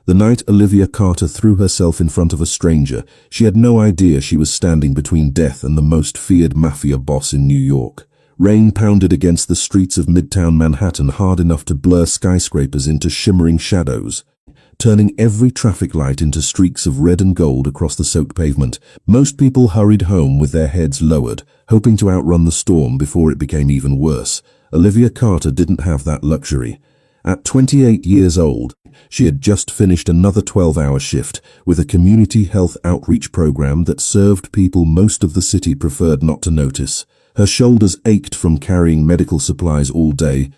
The night Olivia Carter threw herself in front of a stranger, she had no idea she was standing between death and the most feared Mafia boss in New York. Rain pounded against the streets of Midtown Manhattan hard enough to blur skyscrapers into shimmering shadows, turning every traffic light into streaks of red and gold across the soaked pavement. Most people hurried home with their heads lowered, hoping to outrun the storm before it became even worse. Olivia Carter didn't have that luxury. At 28 years old, she had just finished another 12-hour shift with a community health outreach program that served people most of the city preferred not to notice. Her shoulders ached from carrying medical supplies all day,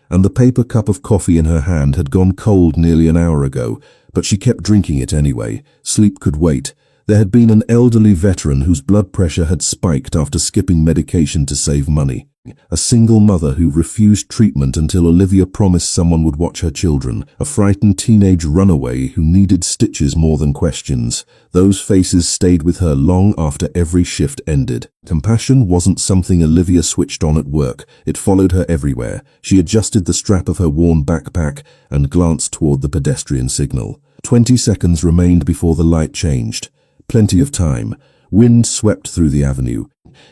and the paper cup of coffee in her hand had gone cold nearly an hour ago, but she kept drinking it anyway. Sleep could wait. There had been an elderly veteran whose blood pressure had spiked after skipping medication to save money. A single mother who refused treatment until Olivia promised someone would watch her children. A frightened teenage runaway who needed stitches more than questions. Those faces stayed with her long after every shift ended. Compassion wasn't something Olivia switched on at work. It followed her everywhere. She adjusted the strap of her worn backpack and glanced toward the pedestrian signal. 20 seconds remained before the light changed. Plenty of time. Wind swept through the avenue,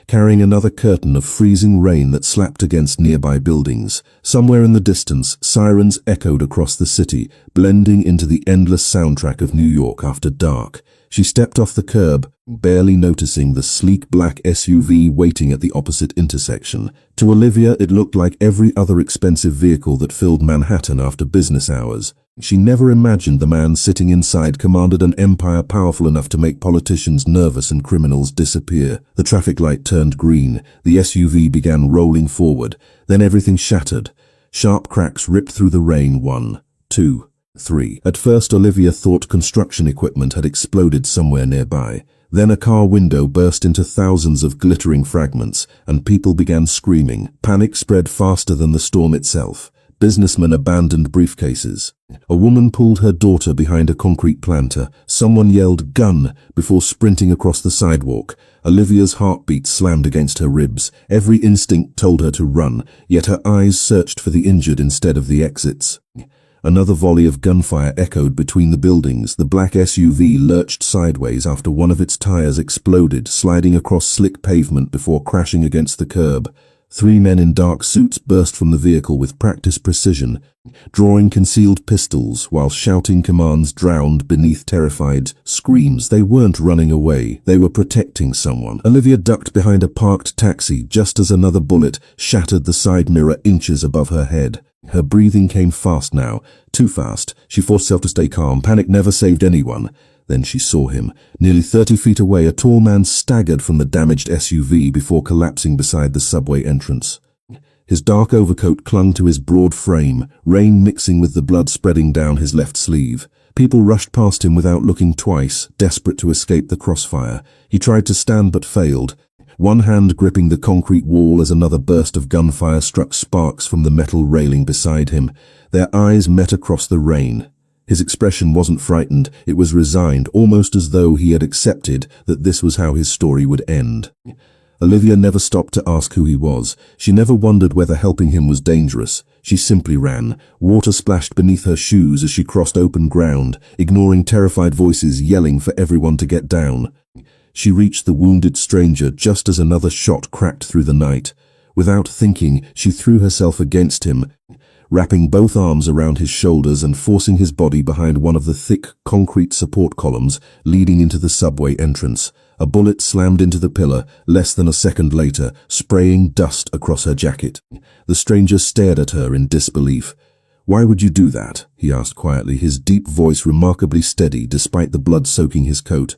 carrying another curtain of freezing rain that slapped against nearby buildings. Somewhere in the distance, sirens echoed across the city, blending into the endless soundtrack of New York after dark. She stepped off the curb, barely noticing the sleek black SUV waiting at the opposite intersection. To Olivia, it looked like every other expensive vehicle that filled Manhattan after business hours. She never imagined the man sitting inside commanded an empire powerful enough to make politicians nervous and criminals disappear. The traffic light turned green. The SUV began rolling forward. Then everything shattered. Sharp cracks ripped through the rain. 1, 2, 3. At first, Olivia thought construction equipment had exploded somewhere nearby. Then a car window burst into thousands of glittering fragments, and people began screaming. Panic spread faster than the storm itself. Businessmen abandoned briefcases. A woman pulled her daughter behind a concrete planter. Someone yelled, "Gun!" before sprinting across the sidewalk. Olivia's heartbeat slammed against her ribs. Every instinct told her to run, yet her eyes searched for the injured instead of the exits. Another volley of gunfire echoed between the buildings. The black SUV lurched sideways after one of its tires exploded, sliding across slick pavement before crashing against the curb. 3 men in dark suits burst from the vehicle with practiced precision, drawing concealed pistols while shouting commands drowned beneath terrified screams. They weren't running away. They were protecting someone. Olivia ducked behind a parked taxi just as another bullet shattered the side mirror inches above her head. Her breathing came fast now, too fast. She forced herself to stay calm. Panic never saved anyone. Then she saw him. Nearly 30 feet away, a tall man staggered from the damaged SUV before collapsing beside the subway entrance. His dark overcoat clung to his broad frame, rain mixing with the blood spreading down his left sleeve. People rushed past him without looking twice, desperate to escape the crossfire. He tried to stand but failed, one hand gripping the concrete wall as another burst of gunfire struck sparks from the metal railing beside him. Their eyes met across the rain. His expression wasn't frightened, it was resigned, almost as though he had accepted that this was how his story would end. Olivia never stopped to ask who he was. She never wondered whether helping him was dangerous. She simply ran. Water splashed beneath her shoes as she crossed open ground, ignoring terrified voices yelling for everyone to get down. She reached the wounded stranger just as another shot cracked through the night. Without thinking, she threw herself against him, wrapping both arms around his shoulders and forcing his body behind one of the thick concrete support columns leading into the subway entrance. A bullet slammed into the pillar less than a second later, spraying dust across her jacket. The stranger stared at her in disbelief. "Why would you do that?" he asked quietly, his deep voice remarkably steady despite the blood soaking his coat.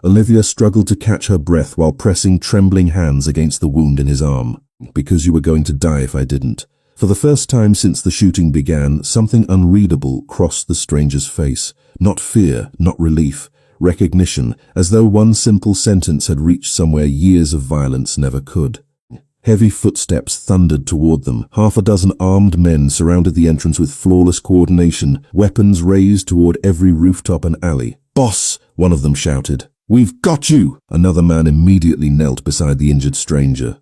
Olivia struggled to catch her breath while pressing trembling hands against the wound in his arm. "Because you were going to die if I didn't." For the first time since the shooting began, something unreadable crossed the stranger's face. Not fear, not relief. Recognition, as though one simple sentence had reached somewhere years of violence never could. Heavy footsteps thundered toward them. Half a dozen armed men surrounded the entrance with flawless coordination, weapons raised toward every rooftop and alley. "Boss!" one of them shouted. "We've got you!" Another man immediately knelt beside the injured stranger.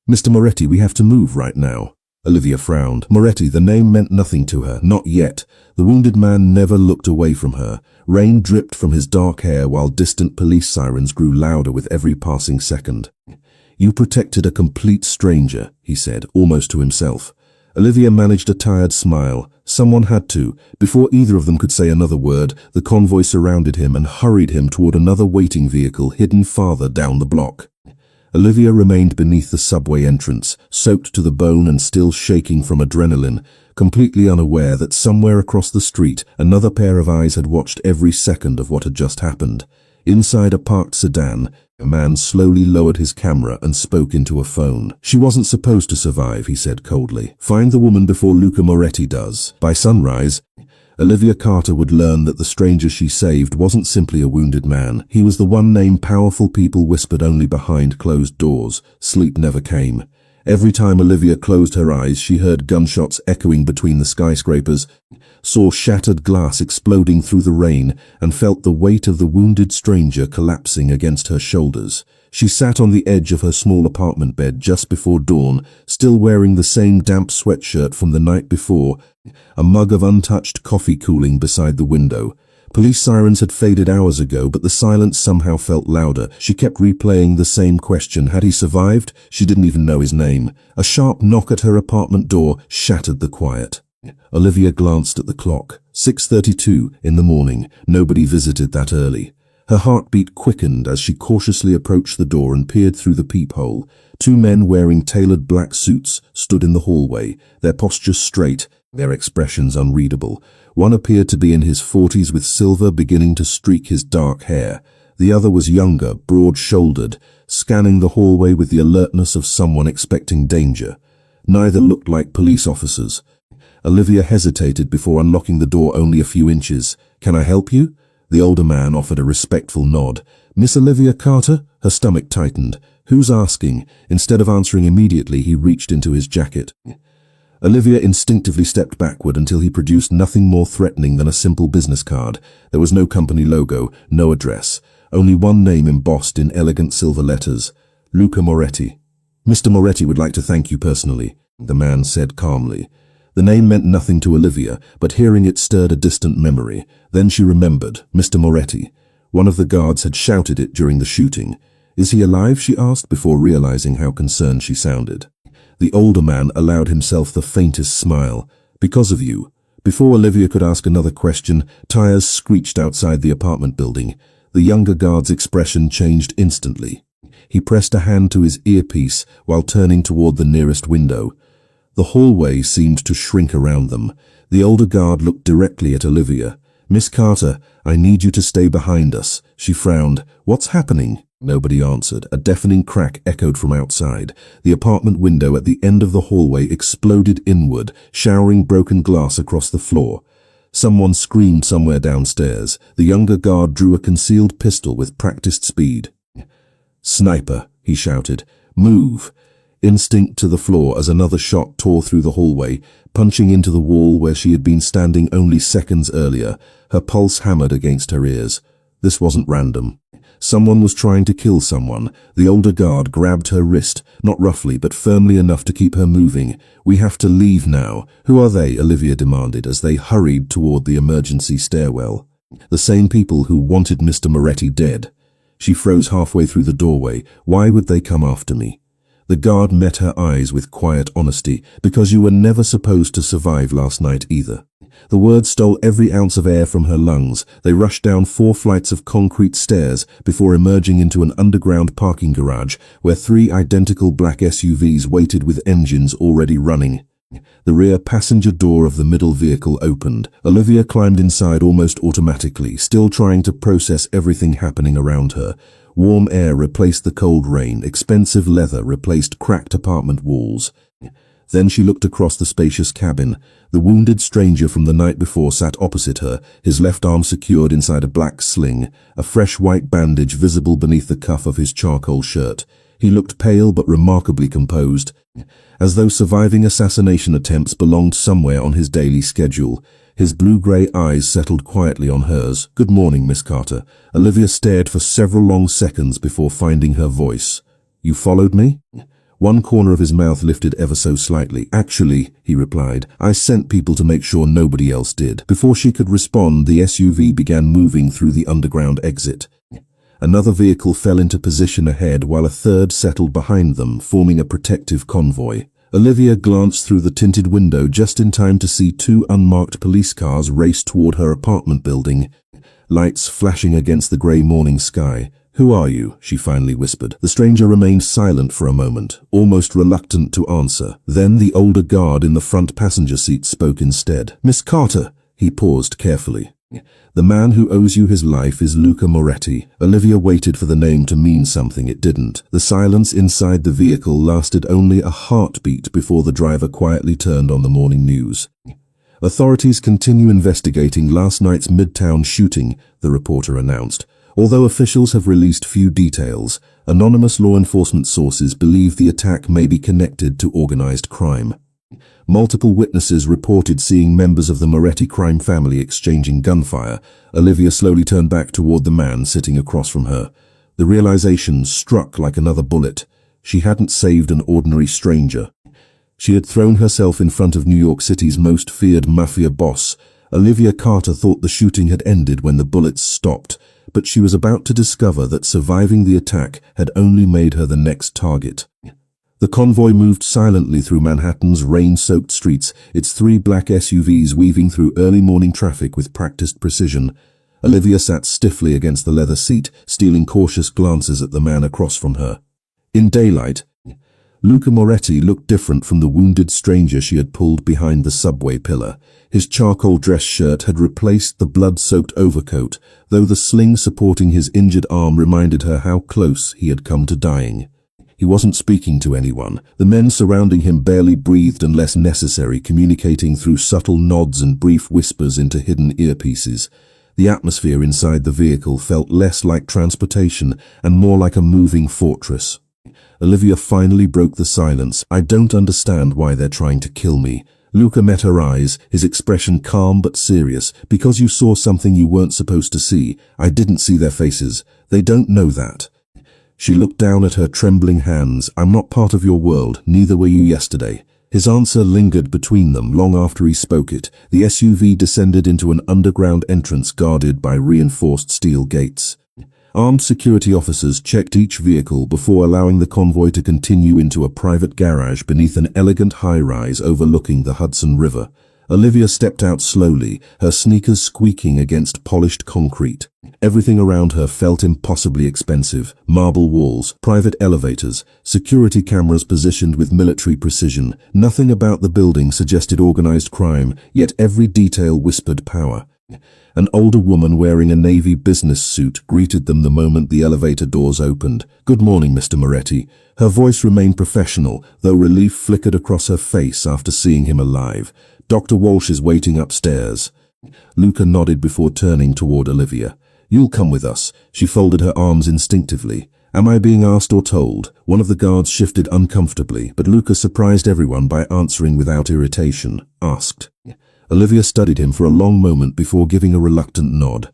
"Mr. Moretti, we have to move right now." Olivia frowned. Moretti, the name meant nothing to her. Not yet. The wounded man never looked away from her. Rain dripped from his dark hair while distant police sirens grew louder with every passing second. You protected a complete stranger, he said, almost to himself. Olivia managed a tired smile. Someone had to. Before either of them could say another word, the convoy surrounded him and hurried him toward another waiting vehicle hidden farther down the block. Olivia remained beneath the subway entrance, soaked to the bone and still shaking from adrenaline, completely unaware that somewhere across the street another pair of eyes had watched every second of what had just happened. Inside a parked sedan, a man slowly lowered his camera and spoke into a phone. She wasn't supposed to survive, he said coldly. Find the woman before Luca Moretti does. By sunrise, Olivia Carter would learn that the stranger she saved wasn't simply a wounded man. He was the one name powerful people whispered only behind closed doors. Sleep never came. Every time Olivia closed her eyes, she heard gunshots echoing between the skyscrapers, saw shattered glass exploding through the rain, and felt the weight of the wounded stranger collapsing against her shoulders. She sat on the edge of her small apartment bed just before dawn, still wearing the same damp sweatshirt from the night before, a mug of untouched coffee cooling beside the window. Police sirens had faded hours ago, but the silence somehow felt louder. She kept replaying the same question. Had he survived? She didn't even know his name. A sharp knock at her apartment door shattered the quiet. Olivia glanced at the clock. 6:32 in the morning. Nobody visited that early. Her heartbeat quickened as she cautiously approached the door and peered through the peephole. Two men wearing tailored black suits stood in the hallway, their postures straight, their expressions unreadable. One appeared to be in his 40s with silver beginning to streak his dark hair. The other was younger, broad-shouldered, scanning the hallway with the alertness of someone expecting danger. Neither looked like police officers. Olivia hesitated before unlocking the door only a few inches. "Can I help you?" The older man offered a respectful nod. "Miss Olivia Carter?" Her stomach tightened. "Who's asking?" Instead of answering immediately, he reached into his jacket. Olivia instinctively stepped backward until he produced nothing more threatening than a simple business card. There was no company logo, no address, only one name embossed in elegant silver letters: Luca Moretti. "Mr. Moretti would like to thank you personally," the man said calmly. The name meant nothing to Olivia, but hearing it stirred a distant memory. Then she remembered. Mr. Moretti. One of the guards had shouted it during the shooting. "Is he alive?" she asked before realizing how concerned she sounded. The older man allowed himself the faintest smile. "Because of you." Before Olivia could ask another question, tires screeched outside the apartment building. The younger guard's expression changed instantly. He pressed a hand to his earpiece while turning toward the nearest window. The hallway seemed to shrink around them. The older guard looked directly at Olivia. "Miss Carter, I need you to stay behind us." She frowned. "What's happening?" Nobody answered. A deafening crack echoed from outside. The apartment window at the end of the hallway exploded inward, showering broken glass across the floor. Someone screamed somewhere downstairs. The younger guard drew a concealed pistol with practiced speed. "Sniper," he shouted. "Move." Instinct to the floor as another shot tore through the hallway, punching into the wall where she had been standing only seconds earlier. Her pulse hammered against her ears. This wasn't random. Someone was trying to kill someone. The older guard grabbed her wrist, not roughly but firmly enough to keep her moving. "We have to leave now." "Who are they?" Olivia demanded as they hurried toward the emergency stairwell. "The same people who wanted Mr. Moretti dead." She froze halfway through the doorway. "Why would they come after me?" The guard met her eyes with quiet honesty. "Because you were never supposed to survive last night either." The words stole every ounce of air from her lungs. They rushed down 4 flights of concrete stairs before emerging into an underground parking garage where 3 identical black SUVs waited with engines already running. The rear passenger door of the middle vehicle opened. Olivia climbed inside almost automatically, still trying to process everything happening around her. Warm air replaced the cold rain. Expensive leather replaced cracked apartment walls. Then she looked across the spacious cabin. The wounded stranger from the night before sat opposite her, his left arm secured inside a black sling, a fresh white bandage visible beneath the cuff of his charcoal shirt. He looked pale but remarkably composed, as though surviving assassination attempts belonged somewhere on his daily schedule. His blue-grey eyes settled quietly on hers. "Good morning, Miss Carter." Olivia stared for several long seconds before finding her voice. "You followed me?" One corner of his mouth lifted ever so slightly. "Actually," he replied, "I sent people to make sure nobody else did." Before she could respond, the SUV began moving through the underground exit. Another vehicle fell into position ahead while a third settled behind them, forming a protective convoy. Olivia glanced through the tinted window just in time to see two unmarked police cars race toward her apartment building, lights flashing against the grey morning sky. "Who are you?" she finally whispered. The stranger remained silent for a moment, almost reluctant to answer. Then the older guard in the front passenger seat spoke instead. "Miss Carter." He paused carefully. "The man who owes you his life is Luca Moretti." Olivia waited for the name to mean something. It didn't. The silence inside the vehicle lasted only a heartbeat before the driver quietly turned on the morning news. "Authorities continue investigating last night's Midtown shooting," the reporter announced. "Although officials have released few details, anonymous law enforcement sources believe the attack may be connected to organized crime. Multiple witnesses reported seeing members of the Moretti crime family exchanging gunfire." Olivia slowly turned back toward the man sitting across from her. The realization struck like another bullet. She hadn't saved an ordinary stranger. She had thrown herself in front of New York City's most feared mafia boss. Olivia Carter thought the shooting had ended when the bullets stopped, but she was about to discover that surviving the attack had only made her the next target. The convoy moved silently through Manhattan's rain-soaked streets, its three black SUVs weaving through early morning traffic with practiced precision. Olivia sat stiffly against the leather seat, stealing cautious glances at the man across from her. In daylight, Luca Moretti looked different from the wounded stranger she had pulled behind the subway pillar. His charcoal dress shirt had replaced the blood-soaked overcoat, though the sling supporting his injured arm reminded her how close he had come to dying. He wasn't speaking to anyone. The men surrounding him barely breathed unless necessary, communicating through subtle nods and brief whispers into hidden earpieces. The atmosphere inside the vehicle felt less like transportation and more like a moving fortress. Olivia finally broke the silence. "I don't understand why they're trying to kill me." Luca met her eyes, his expression calm but serious. "Because you saw something you weren't supposed to see. I didn't see their faces. They don't know that." She looked down at her trembling hands. "I'm not part of your world, neither were you yesterday." His answer lingered between them long after he spoke it. The SUV descended into an underground entrance guarded by reinforced steel gates. Armed security officers checked each vehicle before allowing the convoy to continue into a private garage beneath an elegant high-rise overlooking the Hudson River. Olivia stepped out slowly, her sneakers squeaking against polished concrete. Everything around her felt impossibly expensive. Marble walls, private elevators, security cameras positioned with military precision. Nothing about the building suggested organized crime, yet every detail whispered power. An older woman wearing a navy business suit greeted them the moment the elevator doors opened. "Good morning, Mr. Moretti." Her voice remained professional, though relief flickered across her face after seeing him alive. "Dr. Walsh is waiting upstairs." Luca nodded before turning toward Olivia. "You'll come with us." She folded her arms instinctively. "Am I being asked or told?" One of the guards shifted uncomfortably, but Luca surprised everyone by answering without irritation. "Asked." Olivia studied him for a long moment before giving a reluctant nod.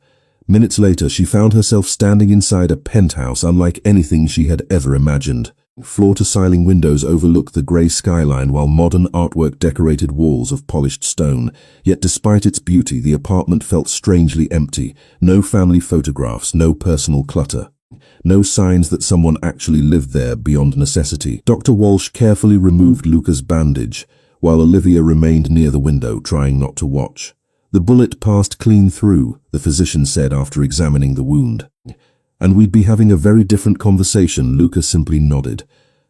Minutes later, she found herself standing inside a penthouse unlike anything she had ever imagined. Floor-to-ceiling windows overlooked the grey skyline while modern artwork decorated walls of polished stone. Yet despite its beauty, the apartment felt strangely empty. No family photographs, no personal clutter. No signs that someone actually lived there beyond necessity. Dr. Walsh carefully removed Luca's bandage, while Olivia remained near the window, trying not to watch. "The bullet passed clean through," the physician said after examining the wound. "And we'd be having a very different conversation." Luca simply nodded.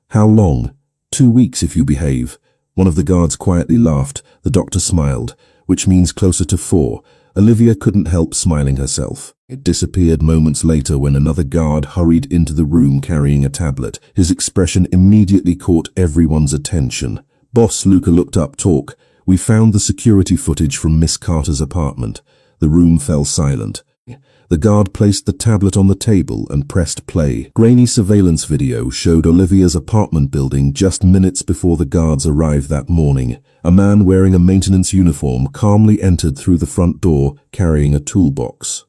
"How long?" 2 weeks if you behave." One of the guards quietly laughed. The doctor smiled. "Which means closer to 4. Olivia couldn't help smiling herself. It disappeared moments later when another guard hurried into the room carrying a tablet. His expression immediately caught everyone's attention. "Boss," Luca looked up. "Talk. We found the security footage from Miss Carter's apartment." The room fell silent. The guard placed the tablet on the table and pressed play. Grainy surveillance video showed Olivia's apartment building just minutes before the guards arrived that morning. A man wearing a maintenance uniform calmly entered through the front door, carrying a toolbox.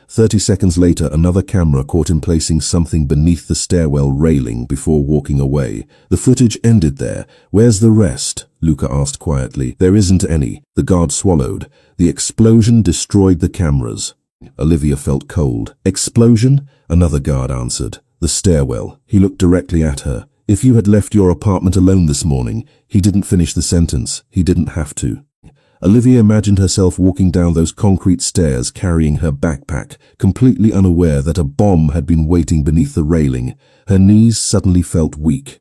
30 seconds later, another camera caught him placing something beneath the stairwell railing before walking away. The footage ended there. "Where's the rest?" Luca asked quietly. "There isn't any," the guard swallowed. "The explosion destroyed the cameras." Olivia felt cold. "Explosion?" Another guard answered. "The stairwell." He looked directly at her. "If you had left your apartment alone this morning," he didn't finish the sentence. He didn't have to. Olivia imagined herself walking down those concrete stairs carrying her backpack, completely unaware that a bomb had been waiting beneath the railing. Her knees suddenly felt weak.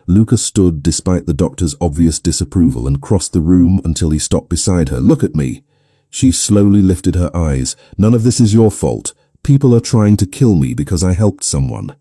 Luca stood despite the doctor's obvious disapproval and crossed the room until he stopped beside her. "Look at me." She slowly lifted her eyes. "None of this is your fault. People are trying to kill me because I helped someone.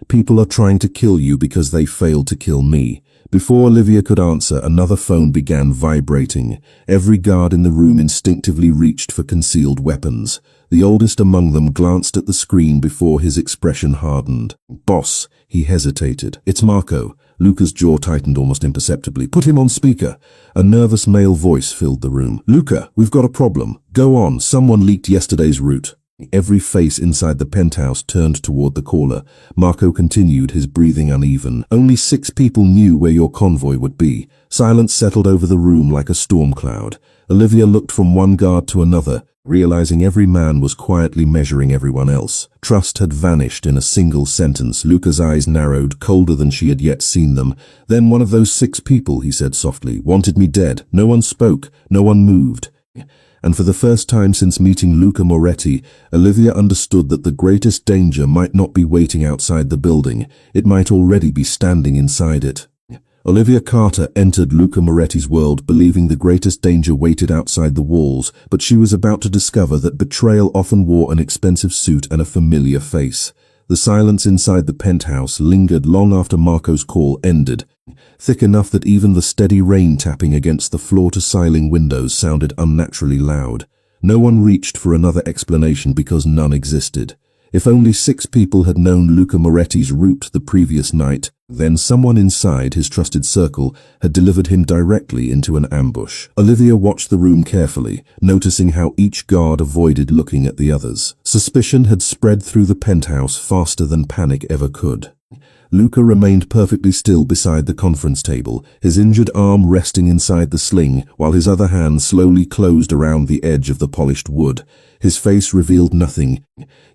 People are trying to kill you because they failed to kill me." Before Olivia could answer, another phone began vibrating. Every guard in the room instinctively reached for concealed weapons. The oldest among them glanced at the screen before his expression hardened. "Boss," he hesitated. "It's Marco." Luca's jaw tightened almost imperceptibly. "Put him on speaker." A nervous male voice filled the room. "Luca, we've got a problem. Go on, someone leaked yesterday's route." Every face inside the penthouse turned toward the caller. Marco continued, his breathing uneven. "Only 6 people knew where your convoy would be." Silence settled over the room like a storm cloud. Olivia looked from one guard to another, realizing every man was quietly measuring everyone else. Trust had vanished in a single sentence. Luca's eyes narrowed, colder than she had yet seen them. "Then one of those 6 people," he said softly, "wanted me dead. No one spoke. No one moved." And for the first time since meeting Luca Moretti, Olivia understood that the greatest danger might not be waiting outside the building. It might already be standing inside it. Olivia Carter entered Luca Moretti's world believing the greatest danger waited outside the walls, but she was about to discover that betrayal often wore an expensive suit and a familiar face. The silence inside the penthouse lingered long after Marco's call ended, thick enough that even the steady rain tapping against the floor-to-ceiling windows sounded unnaturally loud. No one reached for another explanation because none existed. If only 6 people had known Luca Moretti's route the previous night, then someone inside his trusted circle had delivered him directly into an ambush. Olivia watched the room carefully, noticing how each guard avoided looking at the others. Suspicion had spread through the penthouse faster than panic ever could. Luca remained perfectly still beside the conference table, his injured arm resting inside the sling, while his other hand slowly closed around the edge of the polished wood. His face revealed nothing,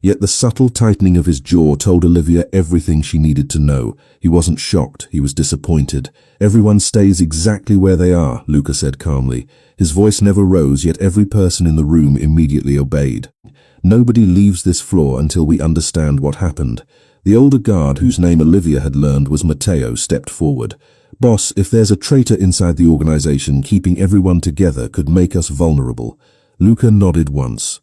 yet the subtle tightening of his jaw told Olivia everything she needed to know. He wasn't shocked, he was disappointed. "Everyone stays exactly where they are," Luca said calmly. His voice never rose, yet every person in the room immediately obeyed. "Nobody leaves this floor until we understand what happened." The older guard, whose name Olivia had learned was Matteo, stepped forward. "Boss, if there's a traitor inside the organization, keeping everyone together could make us vulnerable." Luca nodded once.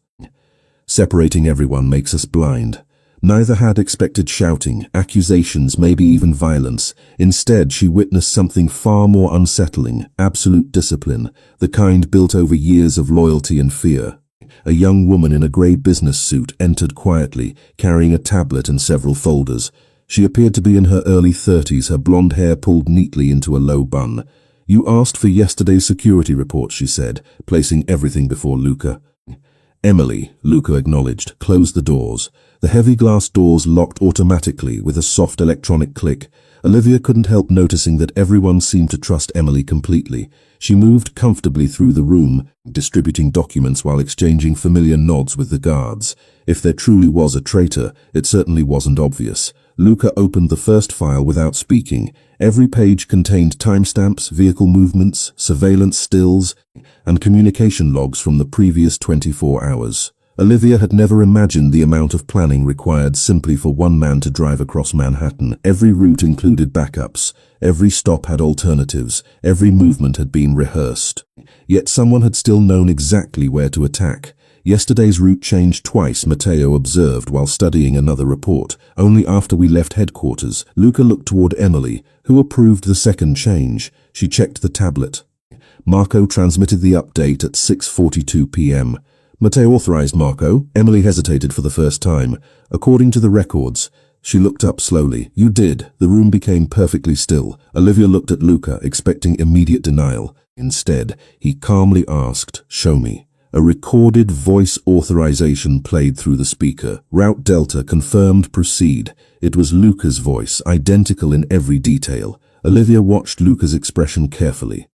"Separating everyone makes us blind." Neither had expected shouting, accusations, maybe even violence. Instead, she witnessed something far more unsettling: absolute discipline, the kind built over years of loyalty and fear. A young woman in a grey business suit entered quietly, carrying a tablet and several folders. She appeared to be in her early 30s, her blonde hair pulled neatly into a low bun. "You asked for yesterday's security report," she said, placing everything before Luca. "Emily," Luca acknowledged, closed the doors. The heavy glass doors locked automatically with a soft electronic click. Olivia couldn't help noticing that everyone seemed to trust Emily completely. She moved comfortably through the room, distributing documents while exchanging familiar nods with the guards. If there truly was a traitor, it certainly wasn't obvious. Luca opened the first file without speaking. Every page contained timestamps, vehicle movements, surveillance stills, and communication logs from the previous 24 hours. Olivia had never imagined the amount of planning required simply for one man to drive across Manhattan. Every route included backups. Every stop had alternatives. Every movement had been rehearsed. Yet someone had still known exactly where to attack. "Yesterday's route changed twice," Matteo observed while studying another report. "Only after we left headquarters." Luca looked toward Emily, who approved the second change. She checked the tablet. Marco transmitted the update at 6:42 p.m. "Matteo authorized Marco." Emily hesitated for the first time. "According to the records." She looked up slowly. "You did." The room became perfectly still. Olivia looked at Luca, expecting immediate denial. Instead, he calmly asked, "Show me." A recorded voice authorization played through the speaker. Route Delta confirmed proceed. It was Luca's voice, identical in every detail. Olivia watched Luca's expression carefully.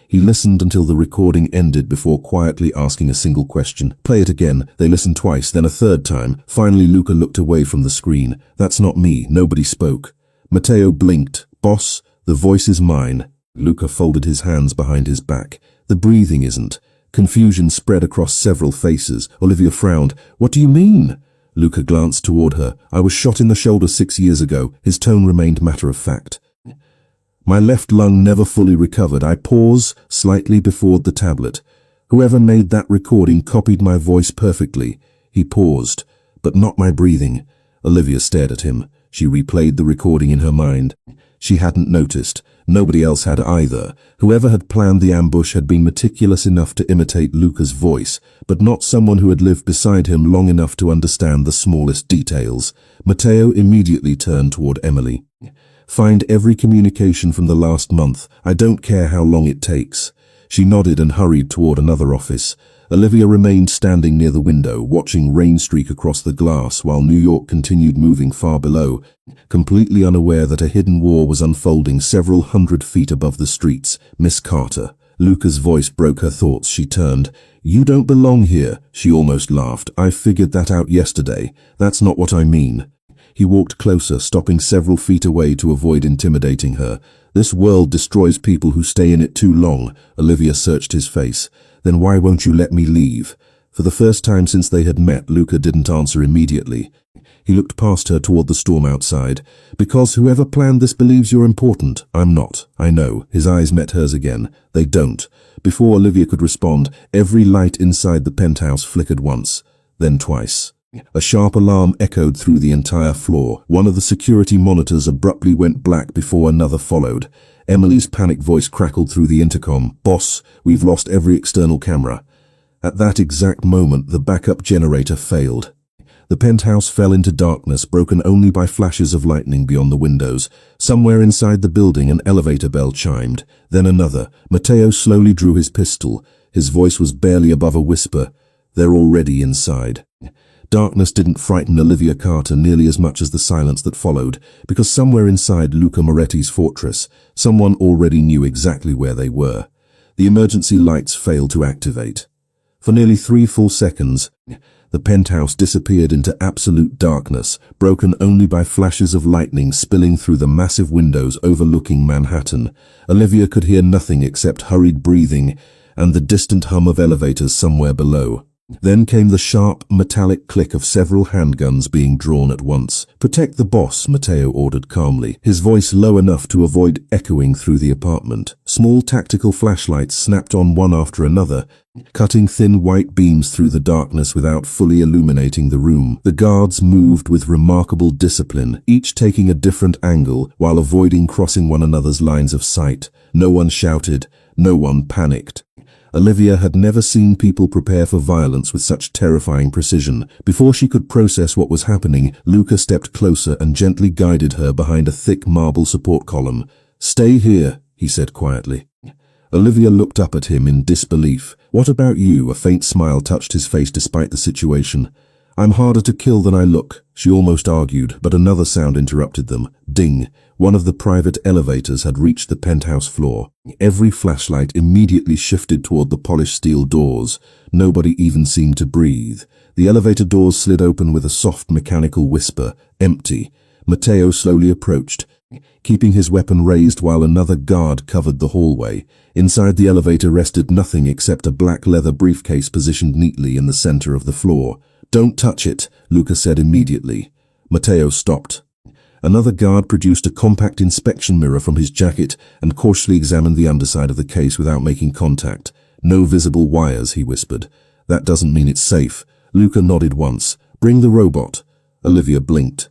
He listened until the recording ended before quietly asking a single question. Play it again. They listened twice, then a third time. Finally, Luca looked away from the screen. That's not me. Nobody spoke. Matteo blinked. Boss, the voice is mine. Luca folded his hands behind his back. The breathing isn't. Confusion spread across several faces. Olivia frowned. What do you mean? Luca glanced toward her. I was shot in the shoulder 6 years ago. His tone remained matter-of-fact. My left lung never fully recovered. I paused slightly before the tablet. Whoever made that recording copied my voice perfectly. He paused, but not my breathing. Olivia stared at him. She replayed the recording in her mind. She hadn't noticed. Nobody else had either. Whoever had planned the ambush had been meticulous enough to imitate Luca's voice, but not someone who had lived beside him long enough to understand the smallest details. Matteo immediately turned toward Emily. Find every communication from the last month. I don't care how long it takes. She nodded and hurried toward another office. Olivia remained standing near the window, watching rain streak across the glass while New York continued moving far below, completely unaware that a hidden war was unfolding several hundred feet above the streets. Miss Carter. Luca's voice broke her thoughts. She turned. You don't belong here. She almost laughed. I figured that out yesterday. That's not what I mean. He walked closer, stopping several feet away to avoid intimidating her. This world destroys people who stay in it too long. Olivia searched his face. Then why won't you let me leave? For the first time since they had met, Luca didn't answer immediately. He looked past her toward the storm outside. Because whoever planned this believes you're important. I'm not. I know. His eyes met hers again. They don't. Before Olivia could respond, every light inside the penthouse flickered once, then twice. A sharp alarm echoed through the entire floor. One of the security monitors abruptly went black before another followed. Emily's panicked voice crackled through the intercom. Boss, we've lost every external camera. At that exact moment, the backup generator failed. The penthouse fell into darkness, broken only by flashes of lightning beyond the windows. Somewhere inside the building, an elevator bell chimed. Then another. Matteo slowly drew his pistol. His voice was barely above a whisper. They're already inside. Darkness didn't frighten Olivia Carter nearly as much as the silence that followed, because somewhere inside Luca Moretti's fortress, someone already knew exactly where they were. The emergency lights failed to activate. For nearly 3 full seconds, the penthouse disappeared into absolute darkness, broken only by flashes of lightning spilling through the massive windows overlooking Manhattan. Olivia could hear nothing except hurried breathing and the distant hum of elevators somewhere below. Then came the sharp, metallic click of several handguns being drawn at once. Protect the boss, Matteo ordered calmly, his voice low enough to avoid echoing through the apartment. Small tactical flashlights snapped on one after another, cutting thin white beams through the darkness without fully illuminating the room. The guards moved with remarkable discipline, each taking a different angle while avoiding crossing one another's lines of sight. No one shouted, no one panicked. Olivia had never seen people prepare for violence with such terrifying precision. Before she could process what was happening, Luca stepped closer and gently guided her behind a thick marble support column. Stay here, he said quietly. Olivia looked up at him in disbelief. What about you? A faint smile touched his face despite the situation. I'm harder to kill than I look, she almost argued, but another sound interrupted them. Ding. One of the private elevators had reached the penthouse floor. Every flashlight immediately shifted toward the polished steel doors. Nobody even seemed to breathe. The elevator doors slid open with a soft mechanical whisper. Empty. Matteo slowly approached, keeping his weapon raised while another guard covered the hallway. Inside the elevator rested nothing except a black leather briefcase positioned neatly in the center of the floor. Don't touch it, Luca said immediately. Matteo stopped. Another guard produced a compact inspection mirror from his jacket and cautiously examined the underside of the case without making contact. No visible wires, he whispered. That doesn't mean it's safe. Luca nodded once. Bring the robot. Olivia blinked.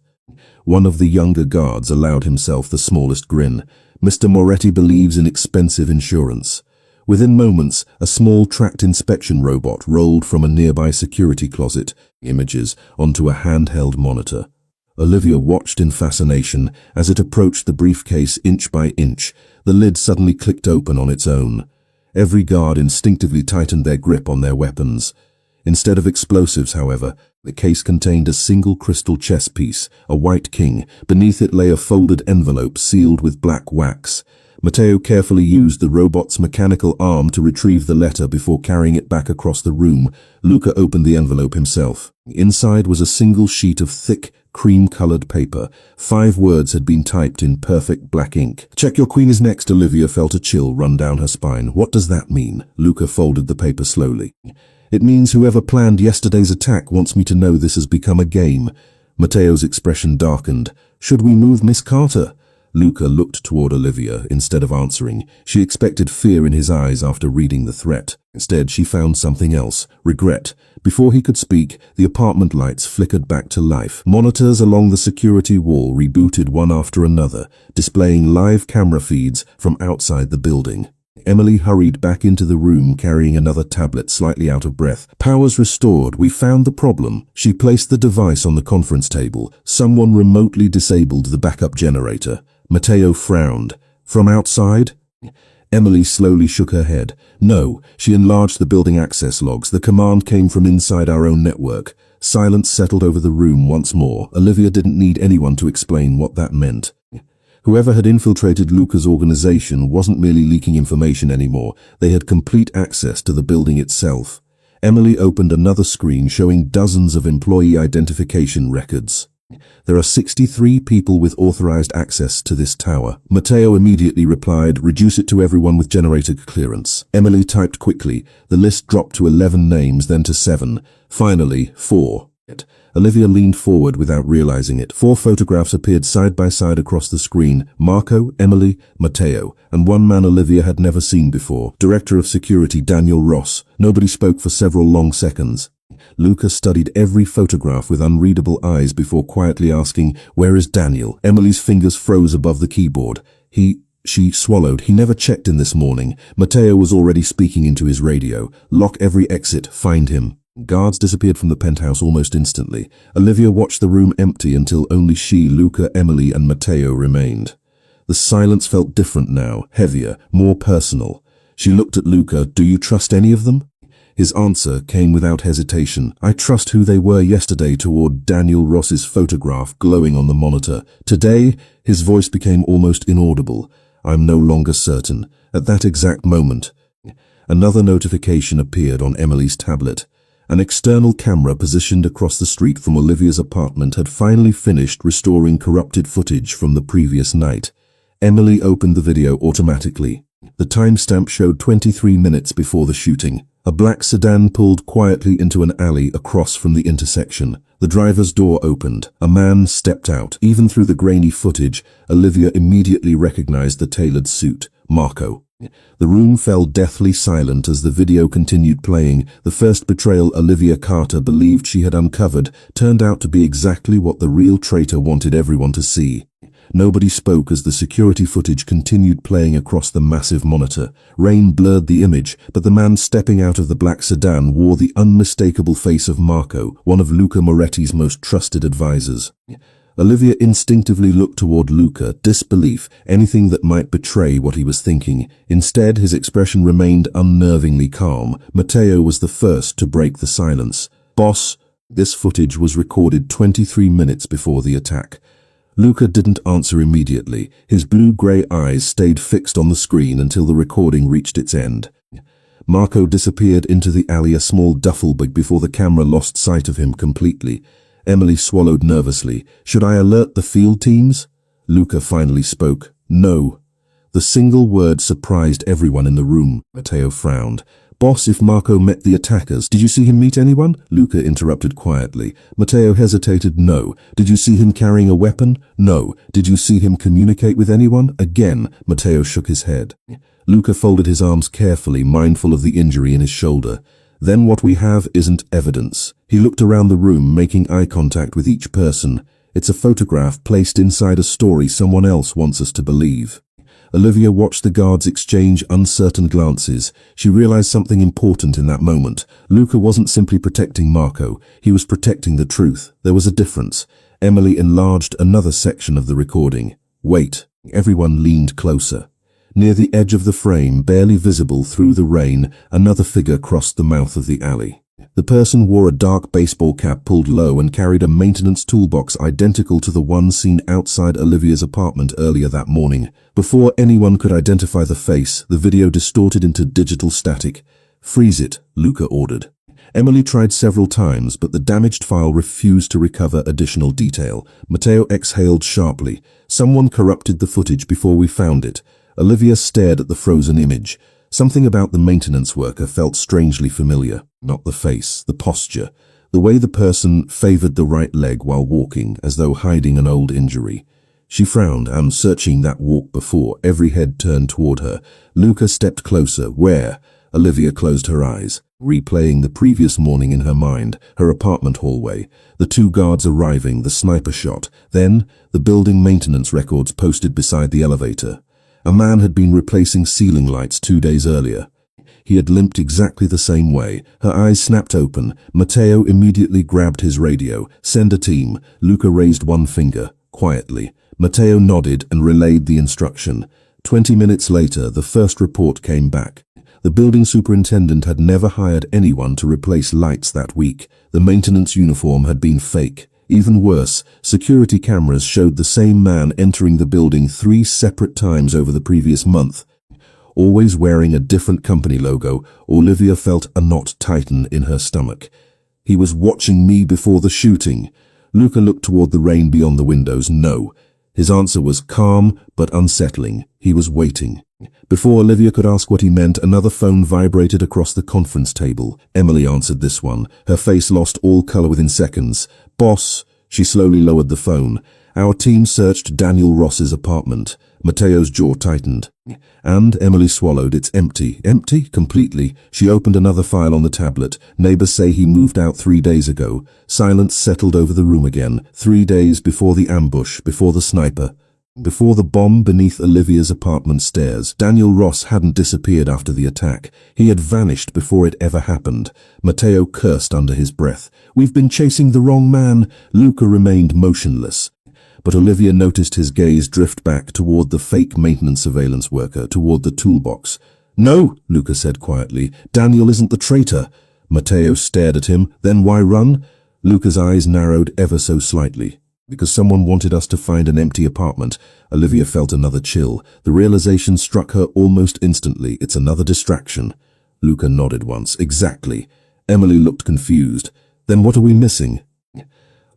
One of the younger guards allowed himself the smallest grin. Mr. Moretti believes in expensive insurance. Within moments, a small tracked inspection robot rolled from a nearby security closet, images, onto a handheld monitor. Olivia watched in fascination as it approached the briefcase inch by inch. The lid suddenly clicked open on its own. Every guard instinctively tightened their grip on their weapons. Instead of explosives, however, the case contained a single crystal chess piece, a white king. Beneath it lay a folded envelope sealed with black wax. Matteo carefully used the robot's mechanical arm to retrieve the letter before carrying it back across the room. Luca opened the envelope himself. Inside was a single sheet of thick, cream-colored paper. 5 words had been typed in perfect black ink. "Check your queen is next." Olivia felt a chill run down her spine. "What does that mean?" Luca folded the paper slowly. "It means whoever planned yesterday's attack wants me to know this has become a game." Matteo's expression darkened. "Should we move Miss Carter?" Luca looked toward Olivia instead of answering. She expected fear in his eyes after reading the threat. Instead, she found something else: regret. Before he could speak, the apartment lights flickered back to life. Monitors along the security wall rebooted one after another, displaying live camera feeds from outside the building. Emily hurried back into the room carrying another tablet, slightly out of breath. "Power's restored. We found the problem." She placed the device on the conference table. Someone remotely disabled the backup generator. Matteo frowned. "From outside?" Emily slowly shook her head. "No." She enlarged the building access logs. "The command came from inside our own network." Silence settled over the room once more. Olivia didn't need anyone to explain what that meant. Whoever had infiltrated Luca's organization wasn't merely leaking information anymore. They had complete access to the building itself. Emily opened another screen showing dozens of employee identification records. "There are 63 people with authorized access to this tower." Matteo immediately replied, "Reduce it to everyone with generator clearance." Emily typed quickly. The list dropped to 11 names, then to 7. Finally, 4. Olivia leaned forward without realizing it. 4 photographs appeared side by side across the screen: Marco, Emily, Matteo, and one man Olivia had never seen before: Director of Security Daniel Ross. Nobody spoke for several long seconds. Luca studied every photograph with unreadable eyes before quietly asking, "Where is Daniel?" Emily's fingers froze above the keyboard. She swallowed. "He never checked in this morning." Matteo was already speaking into his radio. "Lock every exit. Find him." Guards disappeared from the penthouse almost instantly. Olivia watched the room empty until only she, Luca, Emily, and Matteo remained. The silence felt different now, heavier, more personal. She looked at Luca. "Do you trust any of them?" His answer came without hesitation. "I trust who they were yesterday," toward Daniel Ross's photograph glowing on the monitor. Today, his voice became almost inaudible. "I'm no longer certain." At that exact moment, another notification appeared on Emily's tablet. An external camera positioned across the street from Olivia's apartment had finally finished restoring corrupted footage from the previous night. Emily opened the video automatically. The timestamp showed 23 minutes before the shooting. A black sedan pulled quietly into an alley across from the intersection. The driver's door opened. A man stepped out. Even through the grainy footage, Olivia immediately recognized the tailored suit: Marco. The room fell deathly silent as the video continued playing. The first betrayal Olivia Carter believed she had uncovered turned out to be exactly what the real traitor wanted everyone to see. Nobody spoke as the security footage continued playing across the massive monitor. Rain blurred the image, but the man stepping out of the black sedan wore the unmistakable face of Marco, one of Luca Moretti's most trusted advisors. Olivia instinctively looked toward Luca, disbelief, anything that might betray what he was thinking. Instead, his expression remained unnervingly calm. Matteo was the first to break the silence. "Boss, this footage was recorded 23 minutes before the attack." Luca didn't answer immediately. His blue-gray eyes stayed fixed on the screen until the recording reached its end. Marco disappeared into the alley, a small duffel bag, before the camera lost sight of him completely. Emily swallowed nervously. "Should I alert the field teams?" Luca finally spoke. "No." The single word surprised everyone in the room. Matteo frowned. "Boss, if Marco met the attackers, did you see him meet anyone?" Luca interrupted quietly. Matteo hesitated. "No." "Did you see him carrying a weapon?" "No." "Did you see him communicate with anyone?" Again, Matteo shook his head. Luca folded his arms carefully, mindful of the injury in his shoulder. "Then what we have isn't evidence." He looked around the room, making eye contact with each person. "It's a photograph placed inside a story someone else wants us to believe." Olivia watched the guards exchange uncertain glances. She realized something important in that moment. Luca wasn't simply protecting Marco. He was protecting the truth. There was a difference. Emily enlarged another section of the recording. "Wait." Everyone leaned closer. Near the edge of the frame, barely visible through the rain, another figure crossed the mouth of the alley. The person wore a dark baseball cap pulled low and carried a maintenance toolbox identical to the one seen outside Olivia's apartment earlier that morning. Before anyone could identify the face, the video distorted into digital static. "Freeze it," Luca ordered. Emily tried several times, but the damaged file refused to recover additional detail. Matteo exhaled sharply. "Someone corrupted the footage before we found it." Olivia stared at the frozen image. Something about the maintenance worker felt strangely familiar. Not the face, the posture. The way the person favored the right leg while walking, as though hiding an old injury. She frowned, and searching that walk before, every head turned toward her. Luca stepped closer. "Where?" Olivia closed her eyes, replaying the previous morning in her mind, her apartment hallway, the two guards arriving, the sniper shot, then the building maintenance records posted beside the elevator. A man had been replacing ceiling lights 2 days earlier. He had limped exactly the same way. Her eyes snapped open. Matteo immediately grabbed his radio. "Send a team." Luca raised one finger, quietly. Matteo nodded and relayed the instruction. 20 minutes later, the first report came back. The building superintendent had never hired anyone to replace lights that week. The maintenance uniform had been fake. Even worse, security cameras showed the same man entering the building 3 separate times over the previous month. Always wearing a different company logo, Olivia felt a knot tighten in her stomach. "He was watching me before the shooting." Luca looked toward the rain beyond the windows. "No." His answer was calm but unsettling. He was waiting. Before Olivia could ask what he meant, another phone vibrated across the conference table. Emily answered this one. Her face lost all color within seconds. "Boss." She slowly lowered the phone. "Our team searched Daniel Ross's apartment." Matteo's jaw tightened. And Emily swallowed. "It's empty." "Empty?" "Completely." She opened another file on the tablet. "Neighbors say he moved out 3 days ago." Silence settled over the room again. 3 days before the ambush, before the sniper. Before the bomb beneath Olivia's apartment stairs. Daniel Ross hadn't disappeared after the attack. He had vanished before it ever happened. Matteo cursed under his breath. "We've been chasing the wrong man." Luca remained motionless. But Olivia noticed his gaze drift back toward the fake maintenance surveillance worker, toward the toolbox. "No," Luca said quietly. "Daniel isn't the traitor." Matteo stared at him. "Then why run?" Luca's eyes narrowed ever so slightly. "Because someone wanted us to find an empty apartment." Olivia felt another chill. The realization struck her almost instantly. "It's another distraction." Luca nodded once. "Exactly." Emily looked confused. "Then what are we missing?"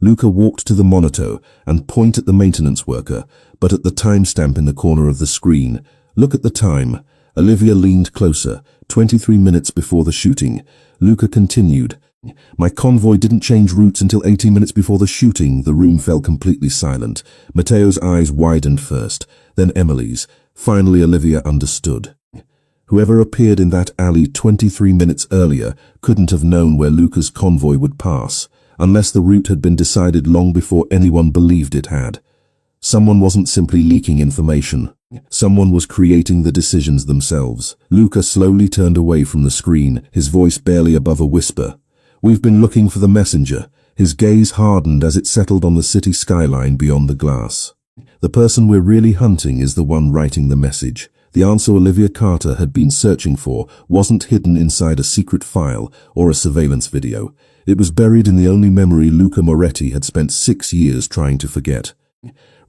Luca walked to the monitor and pointed at the maintenance worker, but at the timestamp in the corner of the screen. "Look at the time." Olivia leaned closer. 23 minutes before the shooting. Luca continued. "My convoy didn't change routes until 18 minutes before the shooting." The room fell completely silent. Matteo's eyes widened first, then Emily's. Finally, Olivia understood. Whoever appeared in that alley 23 minutes earlier couldn't have known where Luca's convoy would pass, unless the route had been decided long before anyone believed it had. Someone wasn't simply leaking information. Someone was creating the decisions themselves. Luca slowly turned away from the screen, his voice barely above a whisper. "We've been looking for the messenger." His gaze hardened as it settled on the city skyline beyond the glass. "The person we're really hunting is the one writing the message." The answer Olivia Carter had been searching for wasn't hidden inside a secret file or a surveillance video. It was buried in the only memory Luca Moretti had spent 6 years trying to forget.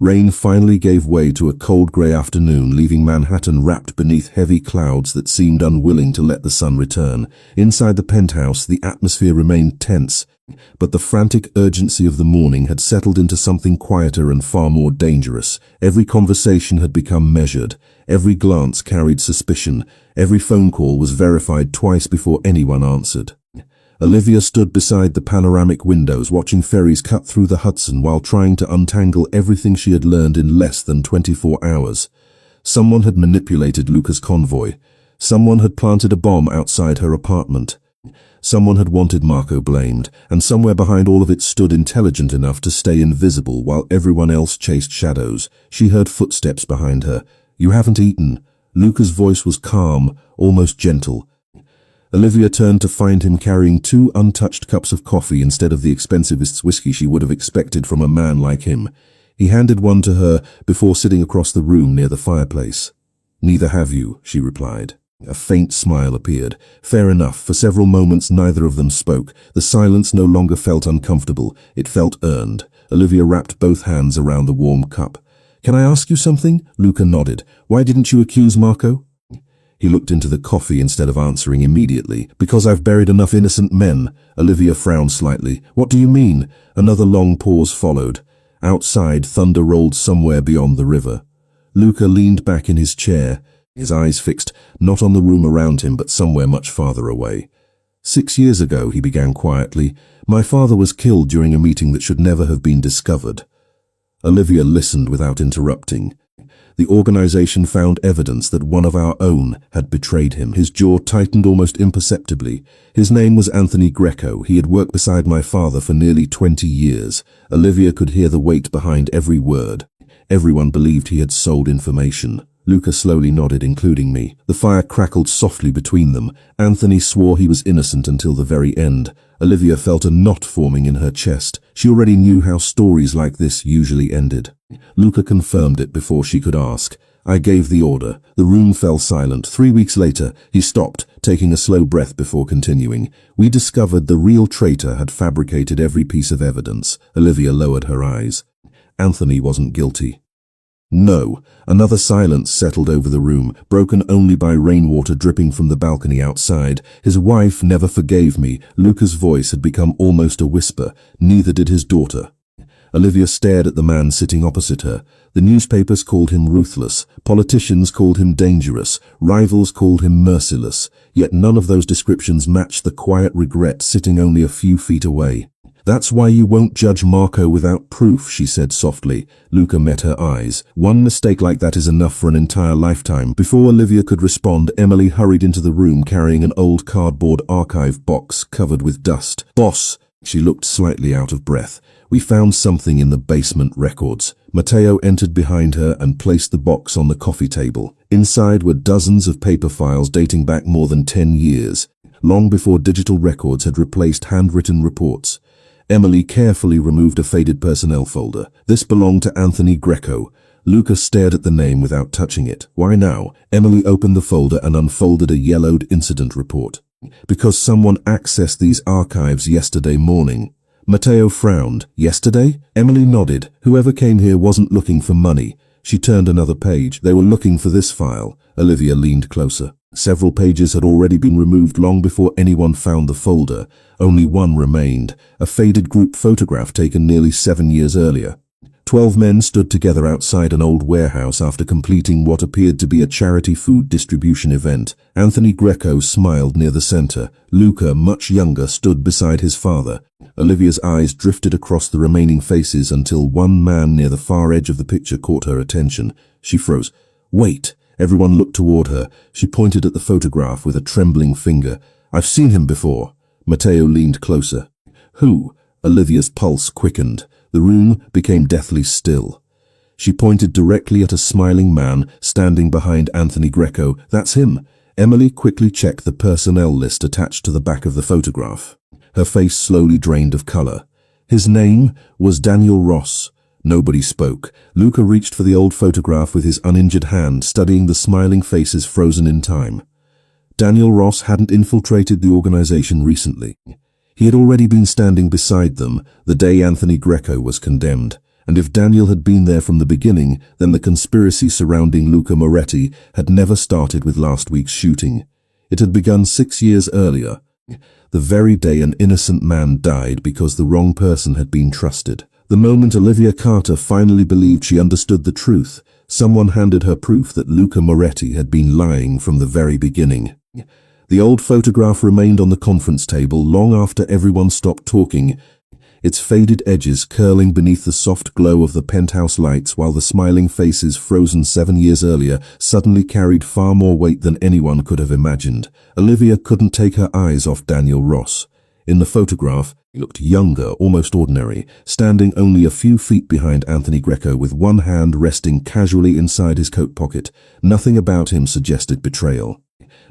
Rain finally gave way to a cold grey afternoon, leaving Manhattan wrapped beneath heavy clouds that seemed unwilling to let the sun return. Inside the penthouse, the atmosphere remained tense, but the frantic urgency of the morning had settled into something quieter and far more dangerous. Every conversation had become measured. Every glance carried suspicion. Every phone call was verified twice before anyone answered. Olivia stood beside the panoramic windows, watching ferries cut through the Hudson while trying to untangle everything she had learned in less than 24 hours. Someone had manipulated Luca's convoy. Someone had planted a bomb outside her apartment. Someone had wanted Marco blamed, and somewhere behind all of it stood intelligent enough to stay invisible while everyone else chased shadows. She heard footsteps behind her. "You haven't eaten." Luca's voice was calm, almost gentle. Olivia turned to find him carrying 2 untouched cups of coffee instead of the expensivest whiskey she would have expected from a man like him. He handed one to her before sitting across the room near the fireplace. Neither have you, she replied. A faint smile appeared. Fair enough. For several moments neither of them spoke. The silence no longer felt uncomfortable. It felt earned. Olivia wrapped both hands around the warm cup. Can I ask you something? Luca nodded. Why didn't you accuse Marco? He looked into the coffee instead of answering immediately. Because I've buried enough innocent men. Olivia frowned slightly. What do you mean? Another long pause followed. Outside, thunder rolled somewhere beyond the river. Luca leaned back in his chair, his eyes fixed not on the room around him but somewhere much farther away. 6 years ago, he began quietly, my father was killed during a meeting that should never have been discovered. Olivia listened without interrupting. The organization found evidence that one of our own had betrayed him. His jaw tightened almost imperceptibly. His name was Anthony Greco. He had worked beside my father for nearly 20 years. Olivia could hear the weight behind every word. Everyone believed he had sold information. Luca slowly nodded, including me. The fire crackled softly between them. Anthony swore he was innocent until the very end. Olivia felt a knot forming in her chest. She already knew how stories like this usually ended. Luca confirmed it before she could ask. I gave the order. The room fell silent. 3 weeks later, he stopped, taking a slow breath before continuing. We discovered the real traitor had fabricated every piece of evidence. Olivia lowered her eyes. Anthony wasn't guilty. No. Another silence settled over the room, broken only by rainwater dripping from the balcony outside. His wife never forgave me. Luca's voice had become almost a whisper. Neither did his daughter. Olivia stared at the man sitting opposite her. The newspapers called him ruthless. Politicians called him dangerous. Rivals called him merciless. Yet none of those descriptions matched the quiet regret sitting only a few feet away. That's why you won't judge Marco without proof, she said softly. Luca met her eyes. One mistake like that is enough for an entire lifetime. Before Olivia could respond, Emily hurried into the room carrying an old cardboard archive box covered with dust. Boss, she looked slightly out of breath. We found something in the basement records. Matteo entered behind her and placed the box on the coffee table. Inside were dozens of paper files dating back more than 10 years, long before digital records had replaced handwritten reports. Emily carefully removed a faded personnel folder. This belonged to Anthony Greco. Luca stared at the name without touching it. Why now? Emily opened the folder and unfolded a yellowed incident report. Because someone accessed these archives yesterday morning. Matteo frowned. Yesterday? Emily nodded. Whoever came here wasn't looking for money. She turned another page. They were looking for this file. Olivia leaned closer. Several pages had already been removed long before anyone found the folder. Only one remained, a faded group photograph taken nearly 7 years earlier. 12 men stood together outside an old warehouse after completing what appeared to be a charity food distribution event. Anthony Greco smiled near the center. Luca, much younger, stood beside his father. Olivia's eyes drifted across the remaining faces until one man near the far edge of the picture caught her attention. She froze. Wait! Everyone looked toward her. She pointed at the photograph with a trembling finger. I've seen him before. Matteo leaned closer. Who? Olivia's pulse quickened. The room became deathly still. She pointed directly at a smiling man standing behind Anthony Greco. That's him. Emily quickly checked the personnel list attached to the back of the photograph. Her face slowly drained of color. His name was Daniel Ross. Nobody spoke. Luca reached for the old photograph with his uninjured hand, studying the smiling faces frozen in time. Daniel Ross hadn't infiltrated the organization recently. He had already been standing beside them the day Anthony Greco was condemned. And if Daniel had been there from the beginning, then the conspiracy surrounding Luca Moretti had never started with last week's shooting. It had begun 6 years earlier, the very day an innocent man died because the wrong person had been trusted. The moment Olivia Carter finally believed she understood the truth, someone handed her proof that Luca Moretti had been lying from the very beginning. The old photograph remained on the conference table long after everyone stopped talking, its faded edges curling beneath the soft glow of the penthouse lights, while the smiling faces frozen 7 years earlier suddenly carried far more weight than anyone could have imagined. Olivia couldn't take her eyes off Daniel Ross. In the photograph, he looked younger, almost ordinary, standing only a few feet behind Anthony Greco with one hand resting casually inside his coat pocket. Nothing about him suggested betrayal.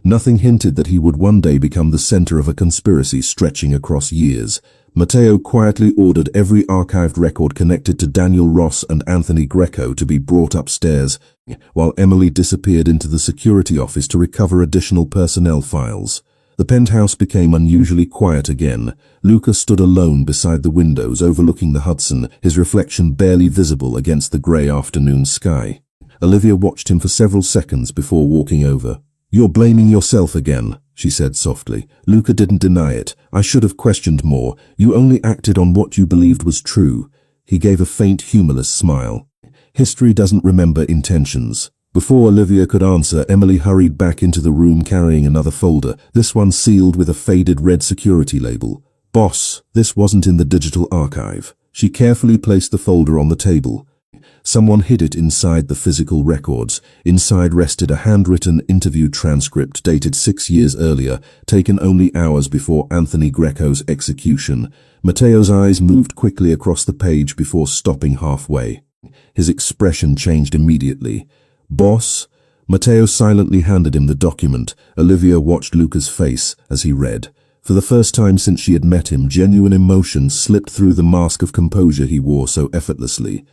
Nothing hinted that he would one day become the center of a conspiracy stretching across years. Matteo quietly ordered every archived record connected to Daniel Ross and Anthony Greco to be brought upstairs, while Emily disappeared into the security office to recover additional personnel files. The penthouse became unusually quiet again. Luca stood alone beside the windows overlooking the Hudson, his reflection barely visible against the grey afternoon sky. Olivia watched him for several seconds before walking over. "You're blaming yourself again," she said softly. Luca didn't deny it. "I should have questioned more. You only acted on what you believed was true." He gave a faint, humorless smile. "History doesn't remember intentions." Before Olivia could answer, Emily hurried back into the room carrying another folder, this one sealed with a faded red security label. "Boss, this wasn't in the digital archive." She carefully placed the folder on the table. Someone hid it inside the physical records. Inside rested a handwritten interview transcript dated 6 years earlier, taken only hours before Anthony Greco's execution. Matteo's eyes moved quickly across the page before stopping halfway. His expression changed immediately. "Boss?" Matteo silently handed him the document. Olivia watched Luca's face as he read. For the first time since she had met him, genuine emotion slipped through the mask of composure he wore so effortlessly.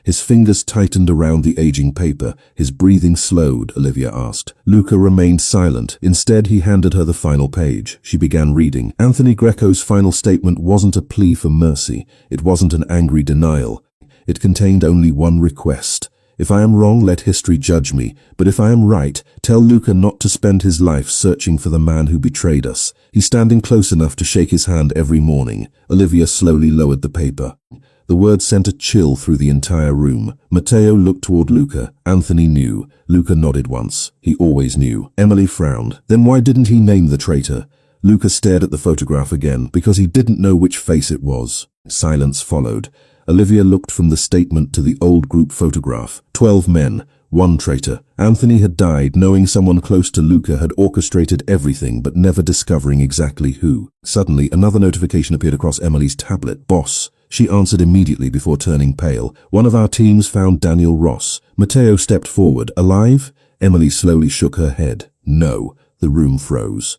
His fingers tightened around the aging paper. His breathing slowed, Olivia asked. Luca remained silent. Instead, he handed her the final page. She began reading. Anthony Greco's final statement wasn't a plea for mercy. It wasn't an angry denial. It contained only one request. "If I am wrong, let history judge me. But if I am right, tell Luca not to spend his life searching for the man who betrayed us. He's standing close enough to shake his hand every morning." Olivia slowly lowered the paper. The words sent a chill through the entire room. Matteo looked toward Luca. Anthony knew. Luca nodded once. He always knew. Emily frowned. "Then why didn't he name the traitor?" Luca stared at the photograph again, because he didn't know which face it was. Silence followed. Olivia looked from the statement to the old group photograph. 12 men, 1 traitor. Anthony had died knowing someone close to Luca had orchestrated everything but never discovering exactly who. Suddenly, another notification appeared across Emily's tablet. "Boss." She answered immediately before turning pale. "One of our teams found Daniel Ross." Matteo stepped forward. "Alive?" Emily slowly shook her head. "No." The room froze.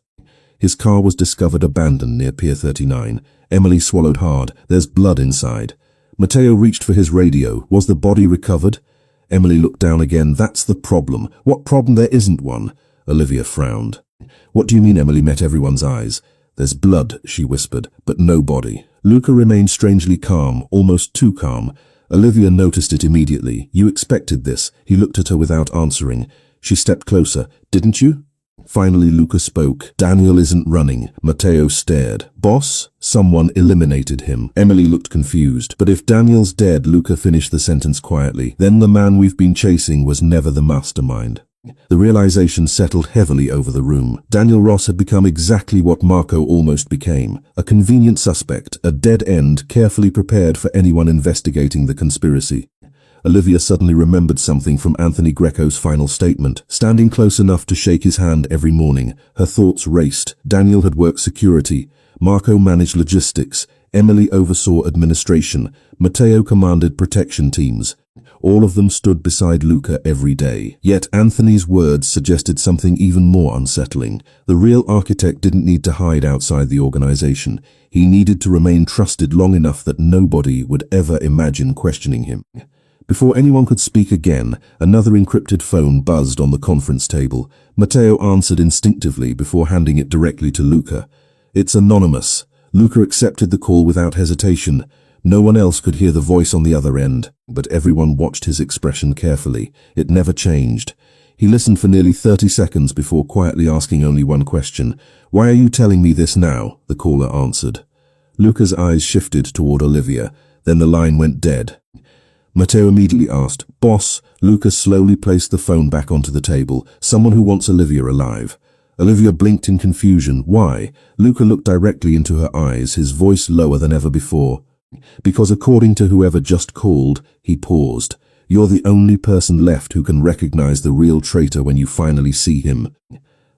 His car was discovered abandoned near Pier 39. Emily swallowed hard. "There's blood inside." Matteo reached for his radio. "Was the body recovered?" Emily looked down again. "That's the problem." "What problem? There isn't one." Olivia frowned. "What do you mean?" Emily met everyone's eyes. "There's blood," she whispered, "but no body." Luca remained strangely calm, almost too calm. Olivia noticed it immediately. "You expected this." He looked at her without answering. She stepped closer. "Didn't you?" Finally, Luca spoke. "Daniel isn't running." Matteo stared. "Boss?" "Someone eliminated him." Emily looked confused. "But if Daniel's dead," Luca finished the sentence quietly, "then the man we've been chasing was never the mastermind." The realization settled heavily over the room. Daniel Ross had become exactly what Marco almost became. A convenient suspect, a dead end carefully prepared for anyone investigating the conspiracy. Olivia suddenly remembered something from Anthony Greco's final statement. Standing close enough to shake his hand every morning. Her thoughts raced. Daniel had worked security. Marco managed logistics. Emily oversaw administration. Matteo commanded protection teams. All of them stood beside Luca every day. Yet Anthony's words suggested something even more unsettling. The real architect didn't need to hide outside the organization. He needed to remain trusted long enough that nobody would ever imagine questioning him. Before anyone could speak again, another encrypted phone buzzed on the conference table. Matteo answered instinctively before handing it directly to Luca. "It's anonymous." Luca accepted the call without hesitation. No one else could hear the voice on the other end, but everyone watched his expression carefully. It never changed. He listened for nearly 30 seconds before quietly asking only one question. "Why are you telling me this now?" the caller answered. Luca's eyes shifted toward Olivia. Then the line went dead. Matteo immediately asked, "Boss?" Luca slowly placed the phone back onto the table. "Someone who wants Olivia alive." Olivia blinked in confusion. "Why?" Luca looked directly into her eyes, his voice lower than ever before. "Because according to whoever just called," he paused, "you're the only person left who can recognize the real traitor when you finally see him."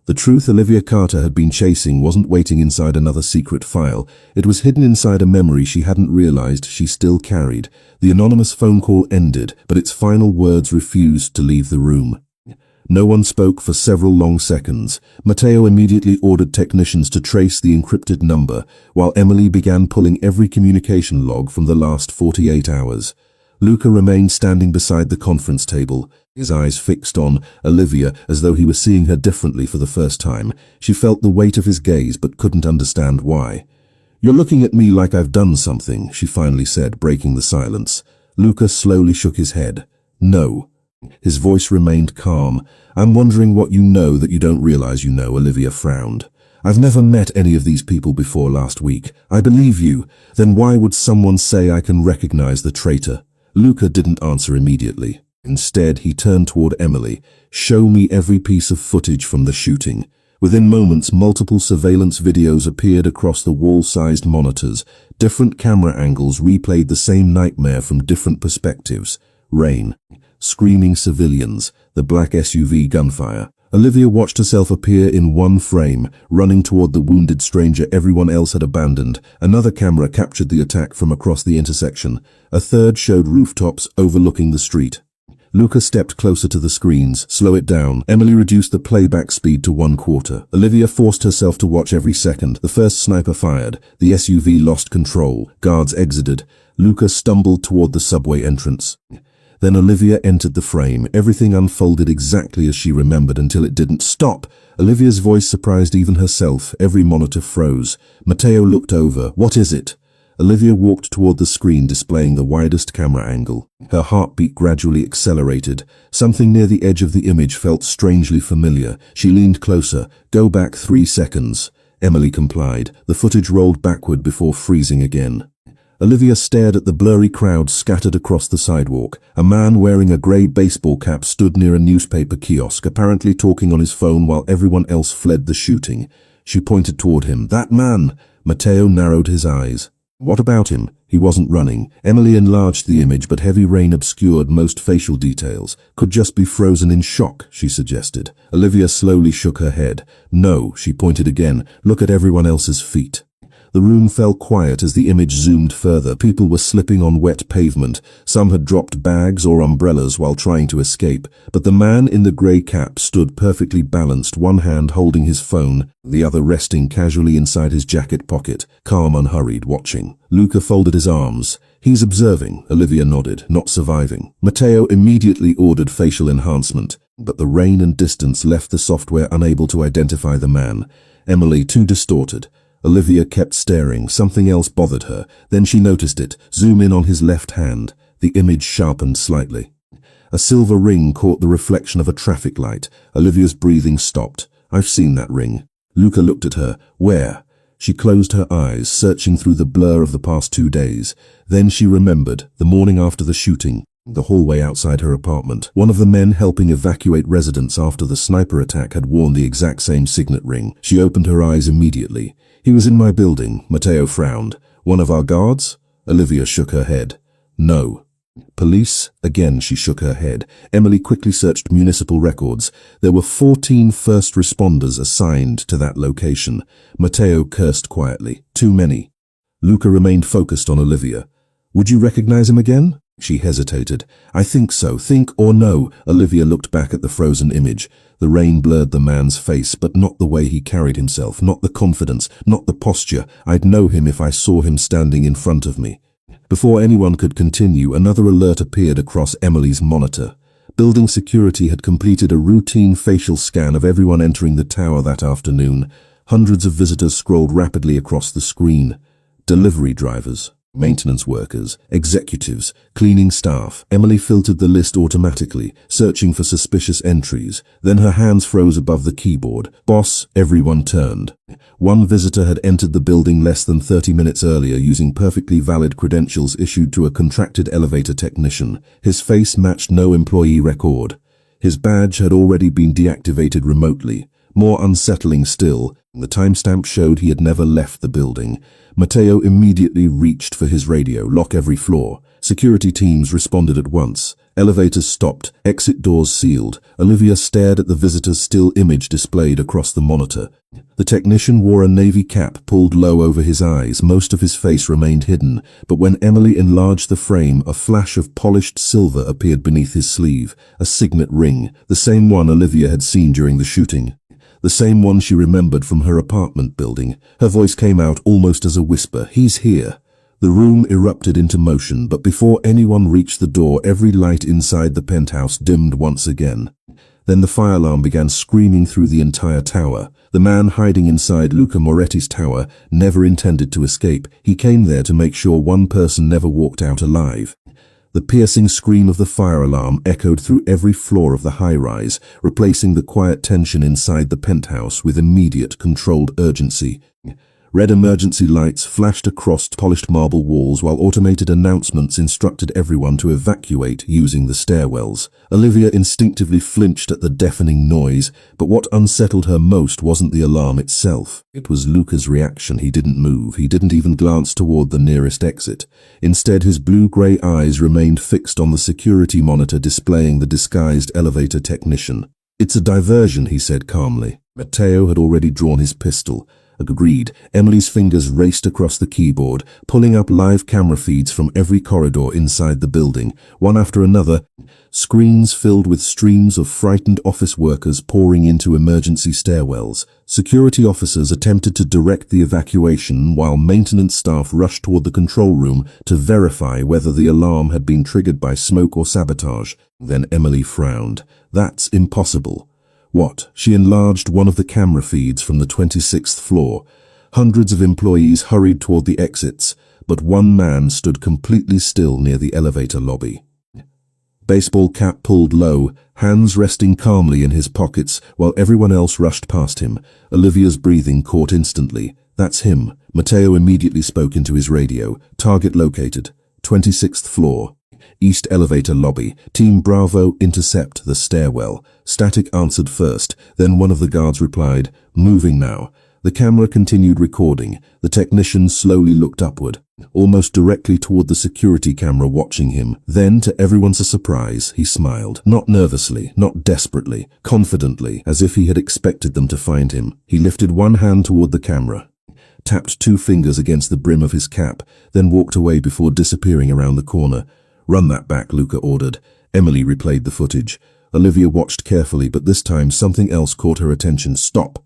The truth Olivia Carter had been chasing wasn't waiting inside another secret file. It was hidden inside a memory she hadn't realized she still carried. The anonymous phone call ended, but its final words refused to leave the room. No one spoke for several long seconds. Matteo immediately ordered technicians to trace the encrypted number, while Emily began pulling every communication log from the last 48 hours. Luca remained standing beside the conference table, his eyes fixed on Olivia as though he was seeing her differently for the first time. She felt the weight of his gaze but couldn't understand why. "You're looking at me like I've done something," she finally said, breaking the silence. Luca slowly shook his head. "No." His voice remained calm. "I'm wondering what you know that you don't realize you know," Olivia frowned. "I've never met any of these people before last week. I believe you. Then why would someone say I can recognize the traitor?" Luca didn't answer immediately. Instead, he turned toward Emily. "Show me every piece of footage from the shooting." Within moments, multiple surveillance videos appeared across the wall-sized monitors. Different camera angles replayed the same nightmare from different perspectives. Rain, screaming civilians, the black SUV gunfire. Olivia watched herself appear in one frame, running toward the wounded stranger everyone else had abandoned. Another camera captured the attack from across the intersection. A third showed rooftops overlooking the street. Luca stepped closer to the screens. "Slow it down." Emily reduced the playback speed to 1/4. Olivia forced herself to watch every second. The first sniper fired. The SUV lost control. Guards exited. Luca stumbled toward the subway entrance. Then Olivia entered the frame. Everything unfolded exactly as she remembered until it didn't. "Stop!" Olivia's voice surprised even herself. Every monitor froze. Matteo looked over. "What is it?" Olivia walked toward the screen displaying the widest camera angle. Her heartbeat gradually accelerated. Something near the edge of the image felt strangely familiar. She leaned closer. "Go back 3 seconds." Emily complied. The footage rolled backward before freezing again. Olivia stared at the blurry crowd scattered across the sidewalk. A man wearing a grey baseball cap stood near a newspaper kiosk, apparently talking on his phone while everyone else fled the shooting. She pointed toward him. "That man!" Matteo narrowed his eyes. "What about him?" "He wasn't running." Emily enlarged the image, but heavy rain obscured most facial details. "Could just be frozen in shock," she suggested. Olivia slowly shook her head. "No," she pointed again. "Look at everyone else's feet." The room fell quiet as the image zoomed further. People were slipping on wet pavement. Some had dropped bags or umbrellas while trying to escape. But the man in the grey cap stood perfectly balanced, one hand holding his phone, the other resting casually inside his jacket pocket, calm, unhurried, watching. Luca folded his arms. "He's observing," Olivia nodded, "not surviving." Matteo immediately ordered facial enhancement, but the rain and distance left the software unable to identify the man. Emily, too distorted. Olivia kept staring. Something else bothered her. Then she noticed it. Zoom in on his left hand. The image sharpened slightly. A silver ring caught the reflection of a traffic light. Olivia's breathing stopped. "I've seen that ring." Luca looked at her. "Where?" She closed her eyes, searching through the blur of the past 2 days. Then she remembered, the morning after the shooting, the hallway outside her apartment. One of the men helping evacuate residents after the sniper attack had worn the exact same signet ring. She opened her eyes immediately. "He was in my building." Matteo frowned. "One of our guards?" Olivia shook her head. "No." "Police?" Again she shook her head. Emily quickly searched municipal records. There were 14 first responders assigned to that location. Matteo cursed quietly. "Too many." Luca remained focused on Olivia. "Would you recognize him again?" She hesitated. "I think so. Think or no." Olivia looked back at the frozen image. The rain blurred the man's face, but not the way he carried himself, not the confidence, not the posture. "I'd know him if I saw him standing in front of me." Before anyone could continue, another alert appeared across Emily's monitor. Building security had completed a routine facial scan of everyone entering the tower that afternoon. Hundreds of visitors scrolled rapidly across the screen. Delivery drivers, maintenance workers, executives, cleaning staff. Emily filtered the list automatically, searching for suspicious entries. Then her hands froze above the keyboard. "Boss," everyone turned. One visitor had entered the building less than 30 minutes earlier using perfectly valid credentials issued to a contracted elevator technician. His face matched no employee record. His badge had already been deactivated remotely. More unsettling still, the timestamp showed he had never left the building. Matteo immediately reached for his radio. "Lock every floor." Security teams responded at once. Elevators stopped, exit doors sealed. Olivia stared at the visitor's still image displayed across the monitor. The technician wore a navy cap pulled low over his eyes. Most of his face remained hidden, but when Emily enlarged the frame, a flash of polished silver appeared beneath his sleeve, a signet ring, the same one Olivia had seen during the shooting. The same one she remembered from her apartment building. Her voice came out almost as a whisper. "He's here." The room erupted into motion, but before anyone reached the door, every light inside the penthouse dimmed once again. Then the fire alarm began screaming through the entire tower. The man hiding inside Luca Moretti's tower never intended to escape. He came there to make sure one person never walked out alive. The piercing scream of the fire alarm echoed through every floor of the high-rise, replacing the quiet tension inside the penthouse with immediate, controlled urgency. Red emergency lights flashed across polished marble walls while automated announcements instructed everyone to evacuate using the stairwells. Olivia instinctively flinched at the deafening noise, but what unsettled her most wasn't the alarm itself. It was Luca's reaction. He didn't move. He didn't even glance toward the nearest exit. Instead, his blue-gray eyes remained fixed on the security monitor displaying the disguised elevator technician. "It's a diversion," he said calmly. Matteo had already drawn his pistol. Agreed. Emily's fingers raced across the keyboard, pulling up live camera feeds from every corridor inside the building. One after another, screens filled with streams of frightened office workers pouring into emergency stairwells. Security officers attempted to direct the evacuation while maintenance staff rushed toward the control room to verify whether the alarm had been triggered by smoke or sabotage. Then Emily frowned. "That's impossible." "What?" She enlarged one of the camera feeds from the 26th floor. Hundreds of employees hurried toward the exits, but one man stood completely still near the elevator lobby. Baseball cap pulled low, hands resting calmly in his pockets while everyone else rushed past him. Olivia's breathing caught instantly. "That's him." Matteo immediately spoke into his radio. "Target located. 26th floor. East elevator lobby. Team Bravo, intercept the stairwell." Static answered first, then one of the guards replied, "Moving now." The camera continued recording. The technician slowly looked upward, almost directly toward the security camera watching him. Then, to everyone's surprise, he smiled. Not nervously, not desperately, confidently, as if he had expected them to find him. He lifted one hand toward the camera, tapped two fingers against the brim of his cap, then walked away before disappearing around the corner. "Run that back," Luca ordered. Emily replayed the footage. Olivia watched carefully, but this time something else caught her attention. "Stop!"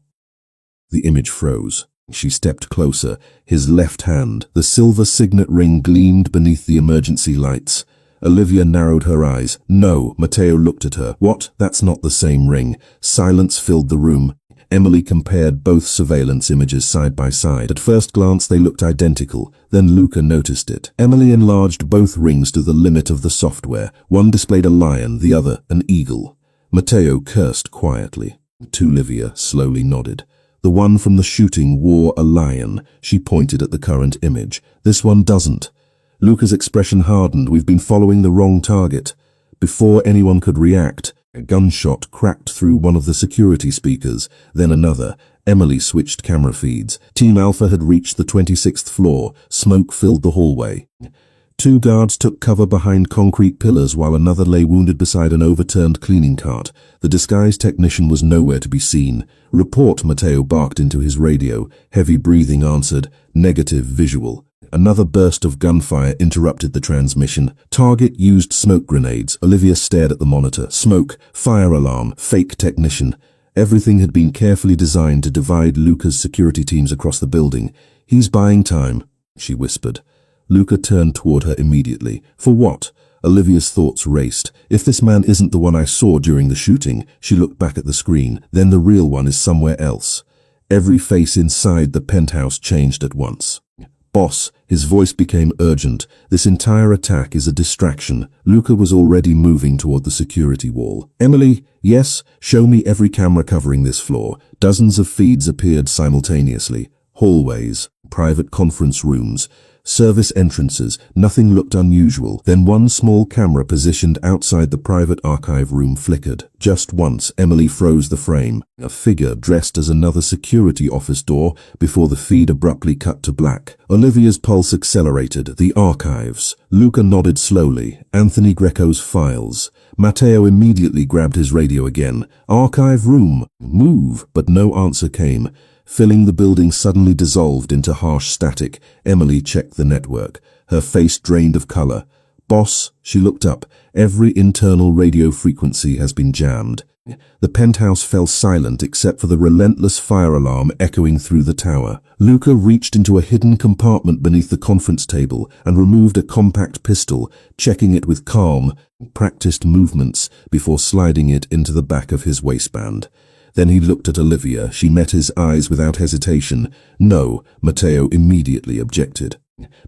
The image froze. She stepped closer. His left hand, the silver signet ring, gleamed beneath the emergency lights. Olivia narrowed her eyes. "No." Matteo looked at her. "What? That's not the same ring." Silence filled the room. Emily compared both surveillance images side by side. At first glance they looked identical, then Luca noticed it. Emily enlarged both rings to the limit of the software. One displayed a lion, the other an eagle. Matteo cursed quietly. Olivia slowly nodded. "The one from the shooting wore a lion." She pointed at the current image. "This one doesn't." Luca's expression hardened. "We've been following the wrong target." Before anyone could react, a gunshot cracked through one of the security speakers, then another. Emily switched camera feeds. Team Alpha had reached the 26th floor. Smoke filled the hallway. Two guards took cover behind concrete pillars while another lay wounded beside an overturned cleaning cart. The disguised technician was nowhere to be seen. "Report," Matteo barked into his radio. Heavy breathing answered. "Negative visual." Another burst of gunfire interrupted the transmission. "Target used smoke grenades." Olivia stared at the monitor. Smoke, fire alarm, fake technician. Everything had been carefully designed to divide Luca's security teams across the building. "He's buying time," she whispered. Luca turned toward her immediately. "For what?" Olivia's thoughts raced. "If this man isn't the one I saw during the shooting," she looked back at the screen, "then the real one is somewhere else." Every face inside the penthouse changed at once. "Boss," his voice became urgent. "This entire attack is a distraction." Luca was already moving toward the security wall. "Emily?" "Yes?" "Show me every camera covering this floor." Dozens of feeds appeared simultaneously. Hallways, private conference rooms, Service entrances, nothing looked unusual. Then one small camera positioned outside the private archive room flickered. Just once, Emily froze the frame. A figure dressed as another security office door before the feed abruptly cut to black. Olivia's pulse accelerated. The archives. Luca nodded slowly. Anthony Greco's files. Matteo immediately grabbed his radio again. Archive room. Move. But no answer came. Filling the building suddenly dissolved into harsh static. Emily checked the network. Her face drained of color. Boss, she looked up. Every internal radio frequency has been jammed. The penthouse fell silent except for the relentless fire alarm echoing through the tower. Luca reached into a hidden compartment beneath the conference table and removed a compact pistol, checking it with calm, practiced movements before sliding it into the back of his waistband. Then he looked at Olivia. She met his eyes without hesitation. No, Matteo immediately objected.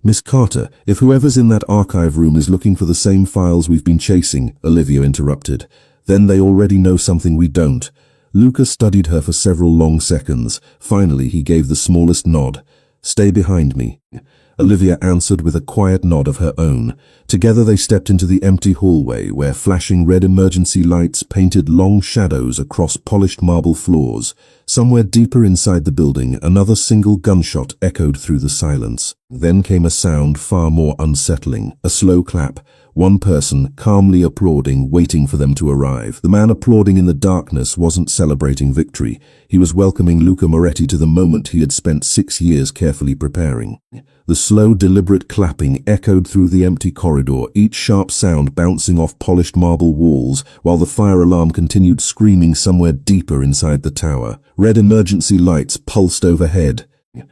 Miss Carter, if whoever's in that archive room is looking for the same files we've been chasing, Olivia interrupted. Then they already know something we don't. Luca studied her for several long seconds. Finally, he gave the smallest nod. Stay behind me. Olivia answered with a quiet nod of her own. Together they stepped into the empty hallway where flashing red emergency lights painted long shadows across polished marble floors. Somewhere deeper inside the building, another single gunshot echoed through the silence. Then came a sound far more unsettling, a slow clap. One person calmly applauding, waiting for them to arrive. The man applauding in the darkness wasn't celebrating victory. He was welcoming Luca Moretti to the moment he had spent 6 years carefully preparing. The slow, deliberate clapping echoed through the empty corridor, each sharp sound bouncing off polished marble walls, while the fire alarm continued screaming somewhere deeper inside the tower. Red emergency lights pulsed overhead,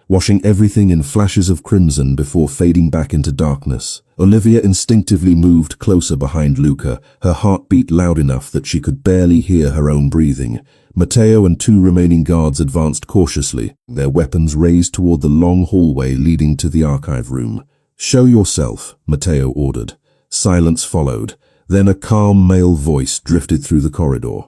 washing everything in flashes of crimson before fading back into darkness. Olivia instinctively moved closer behind Luca, her heart beat loud enough that she could barely hear her own breathing. Matteo and 2 remaining guards advanced cautiously, their weapons raised toward the long hallway leading to the archive room. Show yourself, Matteo ordered. Silence followed. Then a calm male voice drifted through the corridor.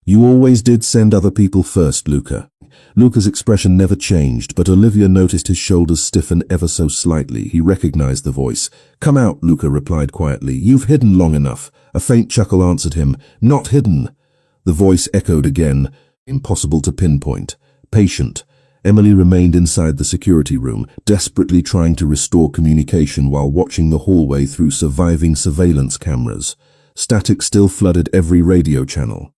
You always did send other people first, Luca. Luca's expression never changed, but Olivia noticed his shoulders stiffen ever so slightly. He recognized the voice. Come out, Luca replied quietly. You've hidden long enough. A faint chuckle answered him. Not hidden. The voice echoed again. Impossible to pinpoint. Patient. Emily remained inside the security room, desperately trying to restore communication while watching the hallway through surviving surveillance cameras. Static still flooded every radio channel.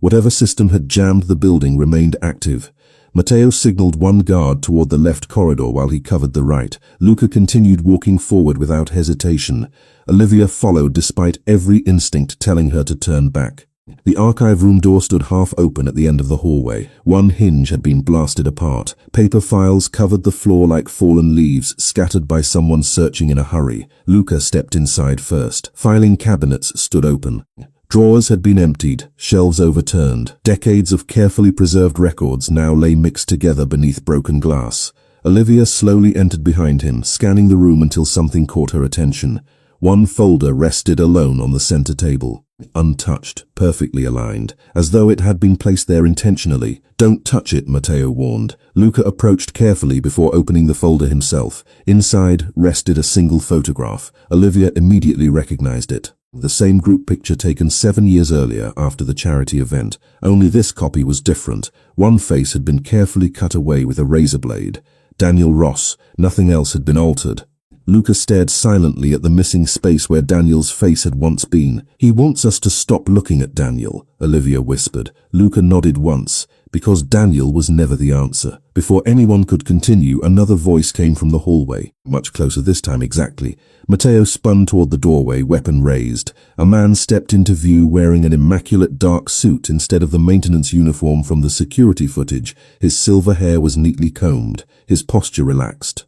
Whatever system had jammed the building remained active. Matteo signaled one guard toward the left corridor while he covered the right. Luca continued walking forward without hesitation. Olivia followed despite every instinct telling her to turn back. The archive room door stood half open at the end of the hallway. One hinge had been blasted apart. Paper files covered the floor like fallen leaves, scattered by someone searching in a hurry. Luca stepped inside first. Filing cabinets stood open. Drawers had been emptied, shelves overturned. Decades of carefully preserved records now lay mixed together beneath broken glass. Olivia slowly entered behind him, scanning the room until something caught her attention. One folder rested alone on the center table, untouched, perfectly aligned, as though it had been placed there intentionally. Don't touch it, Matteo warned. Luca approached carefully before opening the folder himself. Inside rested a single photograph. Olivia immediately recognized it. The same group picture taken 7 years earlier after the charity event. Only this copy was different. One face had been carefully cut away with a razor blade. Daniel Ross. Nothing else had been altered. Luca stared silently at the missing space where Daniel's face had once been. He wants us to stop looking at Daniel, Olivia whispered. Luca nodded once, because Daniel was never the answer. Before anyone could continue, another voice came from the hallway, much closer this time exactly. Matteo spun toward the doorway, weapon raised. A man stepped into view wearing an immaculate dark suit instead of the maintenance uniform from the security footage. His silver hair was neatly combed, his posture relaxed.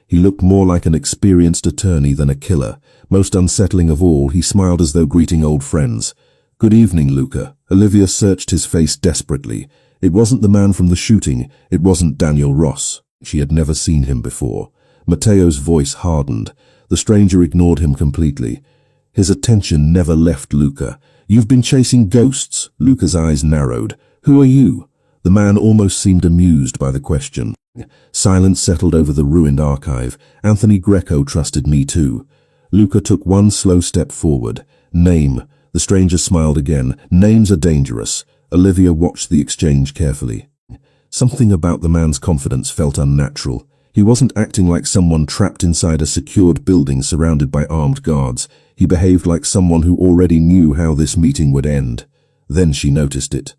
He looked more like an experienced attorney than a killer. Most unsettling of all, he smiled as though greeting old friends. Good evening, Luca. Olivia searched his face desperately. It wasn't the man from the shooting. It wasn't Daniel Ross. She had never seen him before. Matteo's voice hardened. The stranger ignored him completely. His attention never left Luca. You've been chasing ghosts? Luca's eyes narrowed. Who are you? The man almost seemed amused by the question. Silence settled over the ruined archive. Anthony Greco trusted me too. Luca took one slow step forward. Name. The stranger smiled again. Names are dangerous. Olivia watched the exchange carefully. Something about the man's confidence felt unnatural. He wasn't acting like someone trapped inside a secured building surrounded by armed guards. He behaved like someone who already knew how this meeting would end. Then she noticed it.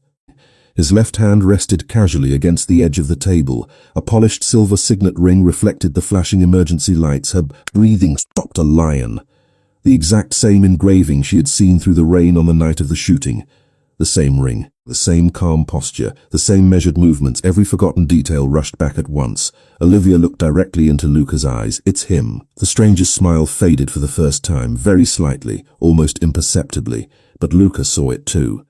His left hand rested casually against the edge of the table. A polished silver signet ring reflected the flashing emergency lights. Her breathing stopped a lion. The exact same engraving she had seen through the rain on the night of the shooting. The same ring, the same calm posture, the same measured movements. Every forgotten detail rushed back at once. Olivia looked directly into Luca's eyes. It's him. The stranger's smile faded for the first time, very slightly, almost imperceptibly. But Luca saw it too.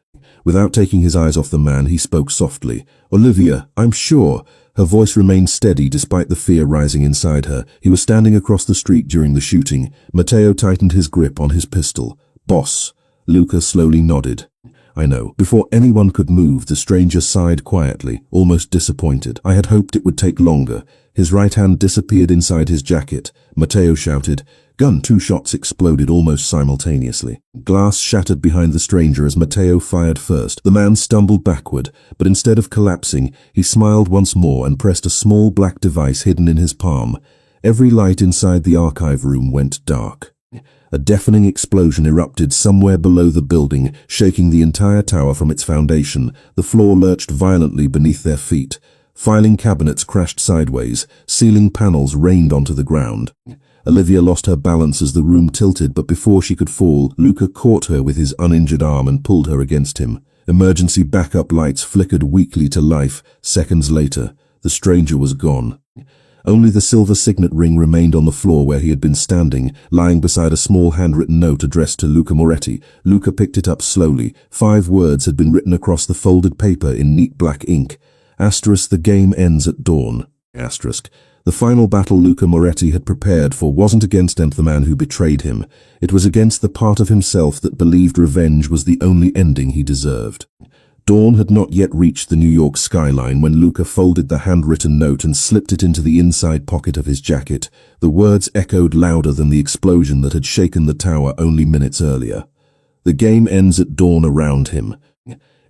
Without taking his eyes off the man, he spoke softly. Olivia, I'm sure. Her voice remained steady despite the fear rising inside her. He was standing across the street during the shooting. Matteo tightened his grip on his pistol. Boss. Luca slowly nodded. I know. Before anyone could move, the stranger sighed quietly, almost disappointed. I had hoped it would take longer. His right hand disappeared inside his jacket. Matteo shouted. Gun. 2 shots exploded almost simultaneously. Glass shattered behind the stranger as Matteo fired first. The man stumbled backward, but instead of collapsing, he smiled once more and pressed a small black device hidden in his palm. Every light inside the archive room went dark. A deafening explosion erupted somewhere below the building, shaking the entire tower from its foundation. The floor lurched violently beneath their feet. Filing cabinets crashed sideways. Ceiling panels rained onto the ground. Olivia lost her balance as the room tilted, but before she could fall, Luca caught her with his uninjured arm and pulled her against him. Emergency backup lights flickered weakly to life. Seconds later, the stranger was gone. Only the silver signet ring remained on the floor where he had been standing, lying beside a small handwritten note addressed to Luca Moretti. Luca picked it up slowly. 5 words had been written across the folded paper in neat black ink. Asterisk, the game ends at dawn. Asterisk. The final battle Luca Moretti had prepared for wasn't against the man who betrayed him. It was against the part of himself that believed revenge was the only ending he deserved. Dawn had not yet reached the New York skyline when Luca folded the handwritten note and slipped it into the inside pocket of his jacket. The words echoed louder than the explosion that had shaken the tower only minutes earlier. The game ends at dawn around him.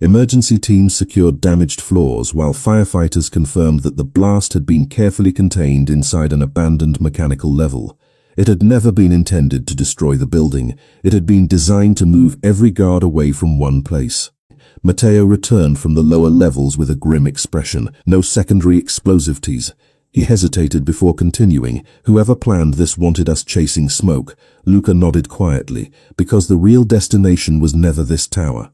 Emergency teams secured damaged floors, while firefighters confirmed that the blast had been carefully contained inside an abandoned mechanical level. It had never been intended to destroy the building. It had been designed to move every guard away from one place. Matteo returned from the lower levels with a grim expression. No secondary explosivities. He hesitated before continuing. Whoever planned this wanted us chasing smoke. Luca nodded quietly, because the real destination was never this tower.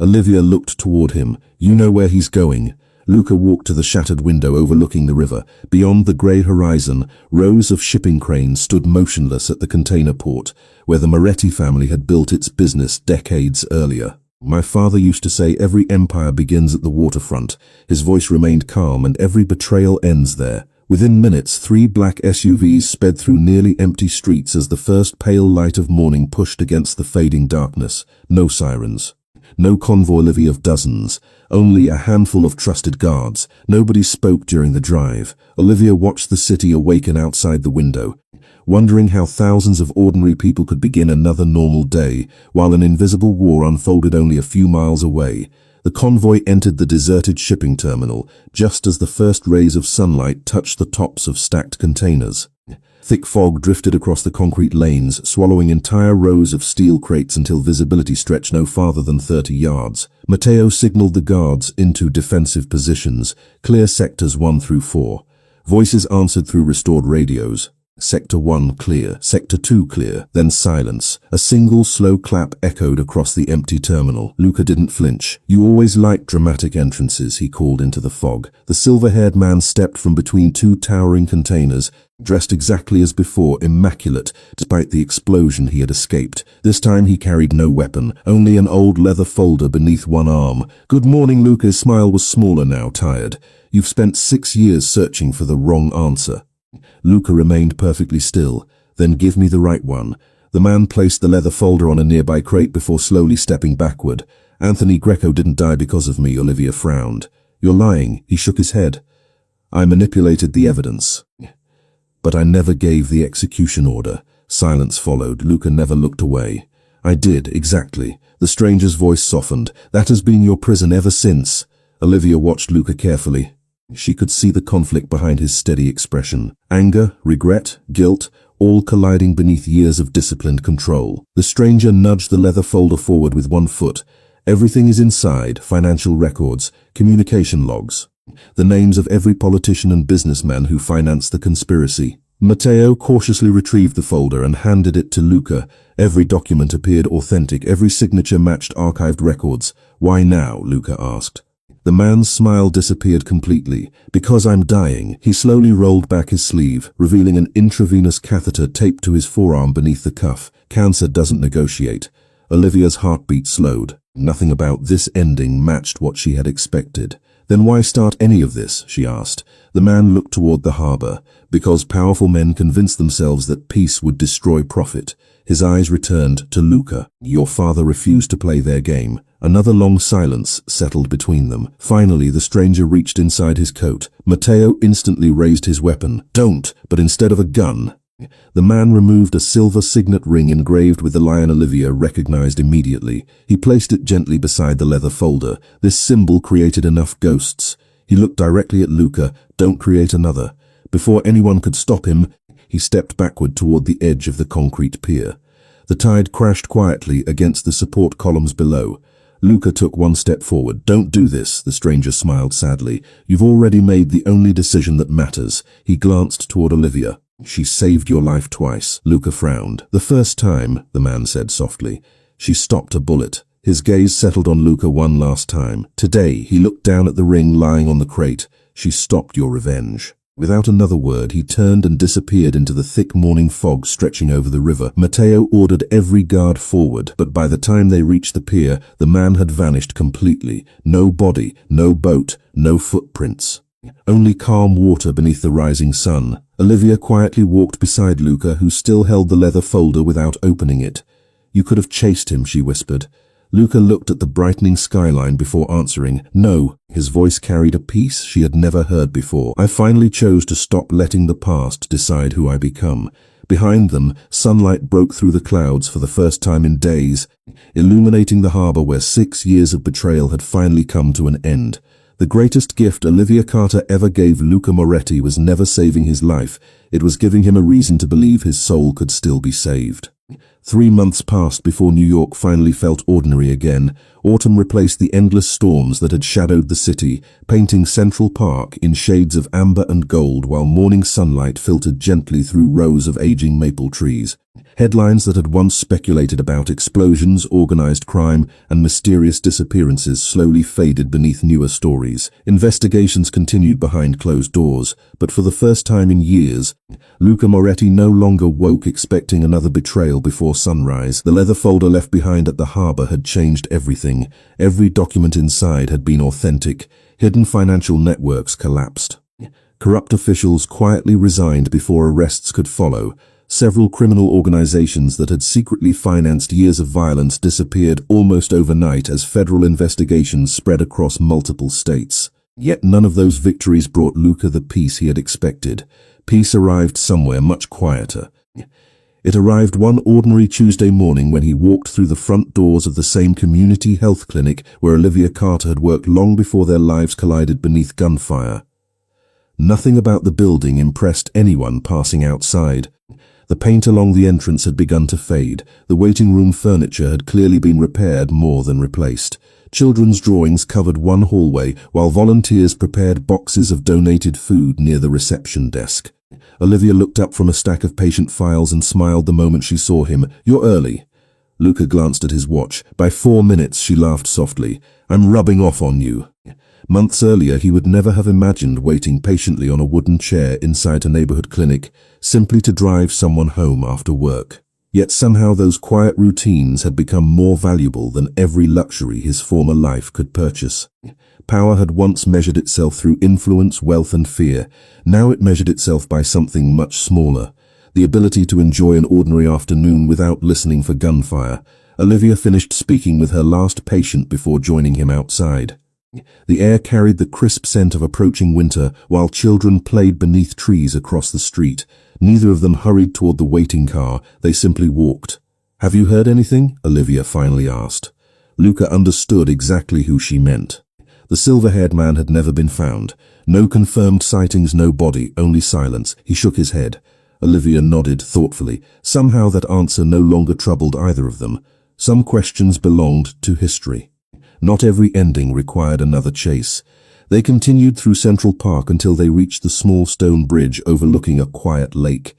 Olivia looked toward him. You know where he's going. Luca walked to the shattered window overlooking the river. Beyond the grey horizon, rows of shipping cranes stood motionless at the container port, where the Moretti family had built its business decades earlier. My father used to say every empire begins at the waterfront. His voice remained calm, and every betrayal ends there. Within minutes, 3 black SUVs sped through nearly empty streets as the first pale light of morning pushed against the fading darkness. No sirens. No convoy levy of dozens, only a handful of trusted guards. Nobody spoke during the drive. Olivia watched the city awaken outside the window, wondering how thousands of ordinary people could begin another normal day, while an invisible war unfolded only a few miles away. The convoy entered the deserted shipping terminal, just as the first rays of sunlight touched the tops of stacked containers. Thick fog drifted across the concrete lanes, swallowing entire rows of steel crates until visibility stretched no farther than 30 yards. Matteo signaled the guards into defensive positions. Clear sectors 1 through 4. Voices answered through restored radios. Sector 1 clear, Sector 2 clear, then silence. A single slow clap echoed across the empty terminal. Luca didn't flinch. You always liked dramatic entrances, he called into the fog. The silver-haired man stepped from between 2 towering containers, dressed exactly as before, immaculate, despite the explosion he had escaped. This time he carried no weapon, only an old leather folder beneath one arm. Good morning, Luca's smile was smaller now, tired. You've spent 6 years searching for the wrong answer. Luca remained perfectly still. Then give me the right one. The man placed the leather folder on a nearby crate before slowly stepping backward. Anthony Greco didn't die because of me, Olivia frowned. You're lying. He shook his head. I manipulated the evidence. But I never gave the execution order. Silence followed. Luca never looked away. I did, exactly. The stranger's voice softened. That has been your prison ever since. Olivia watched Luca carefully. She could see the conflict behind his steady expression. Anger, regret, guilt, all colliding beneath years of disciplined control. The stranger nudged the leather folder forward with one foot. Everything is inside: financial records, communication logs, the names of every politician and businessman who financed the conspiracy. Matteo cautiously retrieved the folder and handed it to Luca. Every document appeared authentic, every signature matched archived records. Why now? Luca asked. The man's smile disappeared completely. Because I'm dying. He slowly rolled back his sleeve, revealing an intravenous catheter taped to his forearm beneath the cuff. Cancer doesn't negotiate. Olivia's heartbeat slowed. Nothing about this ending matched what she had expected. Then why start any of this? She asked. The man looked toward the harbor. Because powerful men convinced themselves that peace would destroy profit. His eyes returned to Luca. Your father refused to play their game. Another long silence settled between them. Finally, the stranger reached inside his coat. Matteo instantly raised his weapon. Don't, but instead of a gun. The man removed a silver signet ring engraved with the lion Olivia recognized immediately. He placed it gently beside the leather folder. This symbol created enough ghosts. He looked directly at Luca. Don't create another. Before anyone could stop him, he stepped backward toward the edge of the concrete pier. The tide crashed quietly against the support columns below. Luca took one step forward. Don't do this, the stranger smiled sadly. You've already made the only decision that matters. He glanced toward Olivia. She saved your life twice. Luca frowned. The first time, the man said softly. She stopped a bullet. His gaze settled on Luca one last time. Today, he looked down at the ring lying on the crate. She stopped your revenge. Without another word, he turned and disappeared into the thick morning fog stretching over the river. Matteo ordered every guard forward, but by the time they reached the pier, the man had vanished completely. No body, no boat, no footprints. Only calm water beneath the rising sun. Olivia quietly walked beside Luca, who still held the leather folder without opening it. You could have chased him, she whispered. Luca looked at the brightening skyline before answering. No, his voice carried a peace she had never heard before. I finally chose to stop letting the past decide who I become. Behind them, sunlight broke through the clouds for the first time in days, illuminating the harbor where 6 years of betrayal had finally come to an end. The greatest gift Olivia Carter ever gave Luca Moretti was never saving his life. It was giving him a reason to believe his soul could still be saved. 3 months passed before New York finally felt ordinary again. Autumn replaced the endless storms that had shadowed the city, painting Central Park in shades of amber and gold while morning sunlight filtered gently through rows of aging maple trees. Headlines that had once speculated about explosions, organized crime, and mysterious disappearances slowly faded beneath newer stories. Investigations continued behind closed doors, but for the first time in years, Luca Moretti no longer woke expecting another betrayal before sunrise. The leather folder left behind at the harbor had changed everything. Every document inside had been authentic. Hidden financial networks collapsed. Corrupt officials quietly resigned before arrests could follow. Several criminal organizations that had secretly financed years of violence disappeared almost overnight as federal investigations spread across multiple states. Yet none of those victories brought Luca the peace he had expected. Peace arrived somewhere much quieter. It arrived one ordinary Tuesday morning when he walked through the front doors of the same community health clinic where Olivia Carter had worked long before their lives collided beneath gunfire. Nothing about the building impressed anyone passing outside. The paint along the entrance had begun to fade. The waiting room furniture had clearly been repaired more than replaced. Children's drawings covered one hallway, while volunteers prepared boxes of donated food near the reception desk. Olivia looked up from a stack of patient files and smiled the moment she saw him. You're early. Luca glanced at his watch. By 4 minutes, she laughed softly. I'm rubbing off on you. Months earlier, he would never have imagined waiting patiently on a wooden chair inside a neighborhood clinic, simply to drive someone home after work. Yet somehow those quiet routines had become more valuable than every luxury his former life could purchase. Power had once measured itself through influence, wealth, and fear. Now it measured itself by something much smaller. The ability to enjoy an ordinary afternoon without listening for gunfire. Olivia finished speaking with her last patient before joining him outside. The air carried the crisp scent of approaching winter, while children played beneath trees across the street. Neither of them hurried toward the waiting car, they simply walked. "Have you heard anything?" Olivia finally asked. Luca understood exactly who she meant. The silver-haired man had never been found. No confirmed sightings, no body, only silence. He shook his head. Olivia nodded thoughtfully. Somehow that answer no longer troubled either of them. Some questions belonged to history. Not every ending required another chase. They continued through Central Park until they reached the small stone bridge overlooking a quiet lake.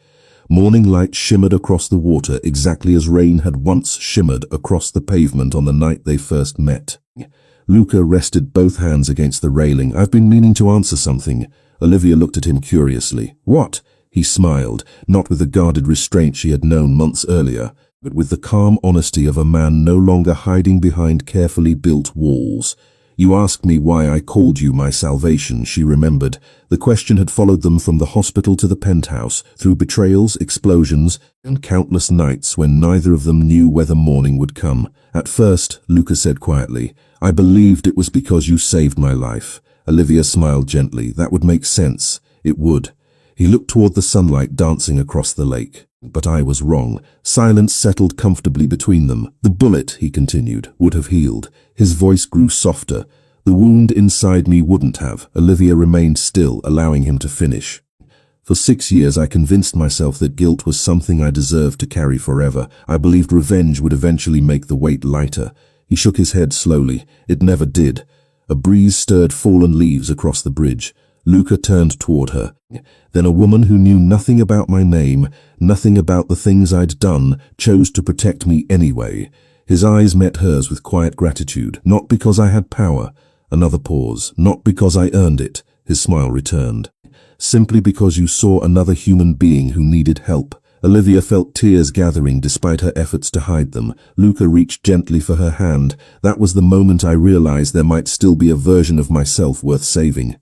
Morning light shimmered across the water exactly as rain had once shimmered across the pavement on the night they first met. Luca rested both hands against the railing. "I've been meaning to answer something." Olivia looked at him curiously. "What?" He smiled, not with the guarded restraint she had known months earlier, but with the calm honesty of a man no longer hiding behind carefully built walls. "You asked me why I called you my salvation," she remembered. The question had followed them from the hospital to the penthouse, through betrayals, explosions, and countless nights when neither of them knew whether morning would come. "At first," Luca said quietly, "I believed it was because you saved my life." Olivia smiled gently. "That would make sense." It would. He looked toward the sunlight dancing across the lake. "But I was wrong." Silence settled comfortably between them. "The bullet," he continued, "would have healed." His voice grew softer. "The wound inside me wouldn't have." Olivia remained still, allowing him to finish. "For 6 years I convinced myself that guilt was something I deserved to carry forever. I believed revenge would eventually make the weight lighter." He shook his head slowly. It never did. A breeze stirred fallen leaves across the bridge. Luca turned toward her. "Then a woman who knew nothing about my name, nothing about the things I'd done, chose to protect me anyway." His eyes met hers with quiet gratitude. "Not because I had power." Another pause. "Not because I earned it." His smile returned. "Simply because you saw another human being who needed help." Olivia felt tears gathering despite her efforts to hide them. Luca reached gently for her hand. "That was the moment I realized there might still be a version of myself worth saving."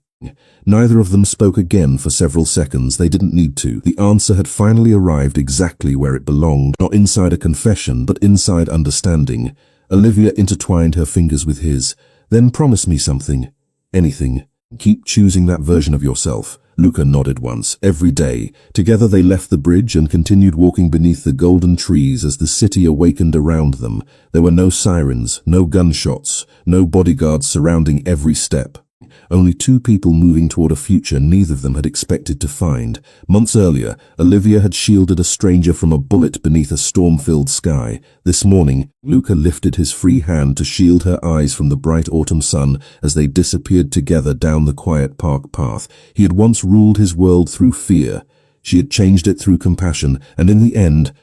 Neither of them spoke again for several seconds. They didn't need to. The answer had finally arrived exactly where it belonged, not inside a confession, but inside understanding. Olivia intertwined her fingers with his. "Then promise me something." "Anything. Keep choosing that version of yourself." Luca nodded once. "Every day." Together they left the bridge and continued walking beneath the golden trees as the city awakened around them. There were no sirens, no gunshots, no bodyguards surrounding every step. Only two people moving toward a future neither of them had expected to find. Months earlier, Olivia had shielded a stranger from a bullet beneath a storm-filled sky. This morning, Luca lifted his free hand to shield her eyes from the bright autumn sun as they disappeared together down the quiet park path. He had once ruled his world through fear. She had changed it through compassion, and in the end,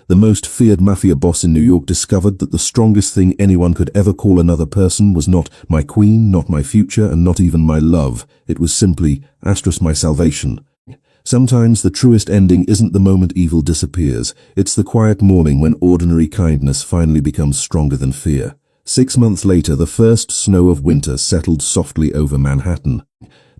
the most feared mafia boss in New York discovered that the strongest thing anyone could ever call another person was not my queen, not my future, and not even my love. It was simply, my salvation. Sometimes the truest ending isn't the moment evil disappears. It's the quiet morning when ordinary kindness finally becomes stronger than fear. 6 months later, the first snow of winter settled softly over Manhattan,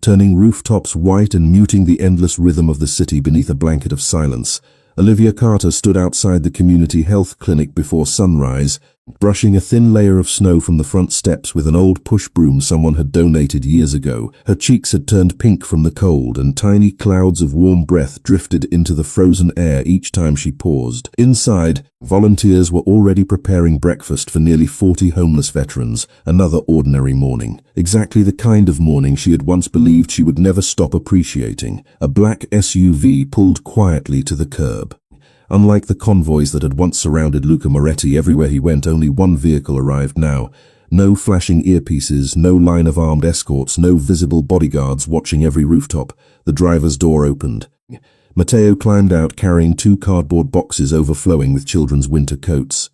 turning rooftops white and muting the endless rhythm of the city beneath a blanket of silence. Olivia Carter stood outside the community health clinic before sunrise, brushing a thin layer of snow from the front steps with an old push broom someone had donated years ago. Her cheeks had turned pink from the cold, and tiny clouds of warm breath drifted into the frozen air each time she paused. Inside, volunteers were already preparing breakfast for nearly 40 homeless veterans. Another ordinary morning. Exactly the kind of morning she had once believed she would never stop appreciating. A black SUV pulled quietly to the curb. Unlike the convoys that had once surrounded Luca Moretti everywhere he went, only one vehicle arrived now. No flashing earpieces, no line of armed escorts, no visible bodyguards watching every rooftop. The driver's door opened. Matteo climbed out carrying 2 cardboard boxes overflowing with children's winter coats.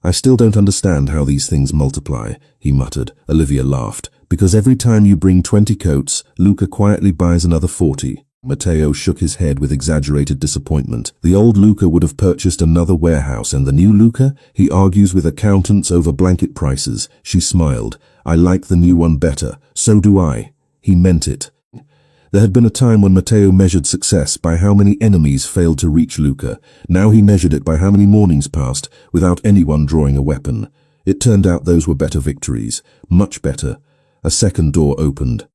"I still don't understand how these things multiply," he muttered. Olivia laughed. "Because every time you bring 20 coats, Luca quietly buys another 40. Matteo shook his head with exaggerated disappointment. "The old Luca would have purchased another warehouse, and the new Luca? He argues with accountants over blanket prices." She smiled. "I like the new one better." "So do I." He meant it. There had been a time when Matteo measured success by how many enemies failed to reach Luca. Now he measured it by how many mornings passed without anyone drawing a weapon. It turned out those were better victories. Much better. A second door opened.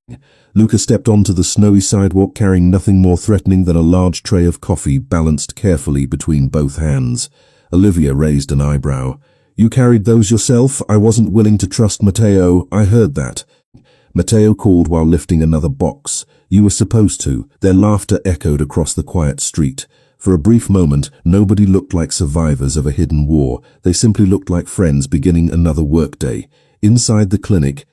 Luca stepped onto the snowy sidewalk carrying nothing more threatening than a large tray of coffee balanced carefully between both hands. Olivia raised an eyebrow. "You carried those yourself? I wasn't willing to trust Matteo. I heard that." Matteo called while lifting another box. "You were supposed to." Their laughter echoed across the quiet street. For a brief moment, nobody looked like survivors of a hidden war. They simply looked like friends beginning another workday. Inside the clinic,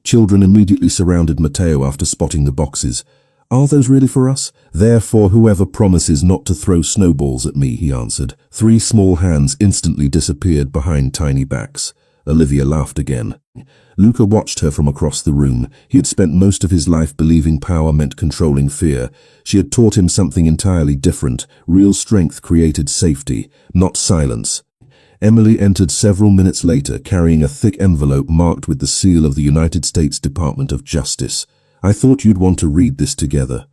children immediately surrounded Matteo after spotting the boxes. "Are those really for us?" "They're for whoever promises not to throw snowballs at me," he answered. 3 small hands instantly disappeared behind tiny backs. Olivia laughed again. Luca watched her from across the room. He had spent most of his life believing power meant controlling fear. She had taught him something entirely different. Real strength created safety, not silence. Emily entered several minutes later, carrying a thick envelope marked with the seal of the United States Department of Justice. "I thought you'd want to read this together."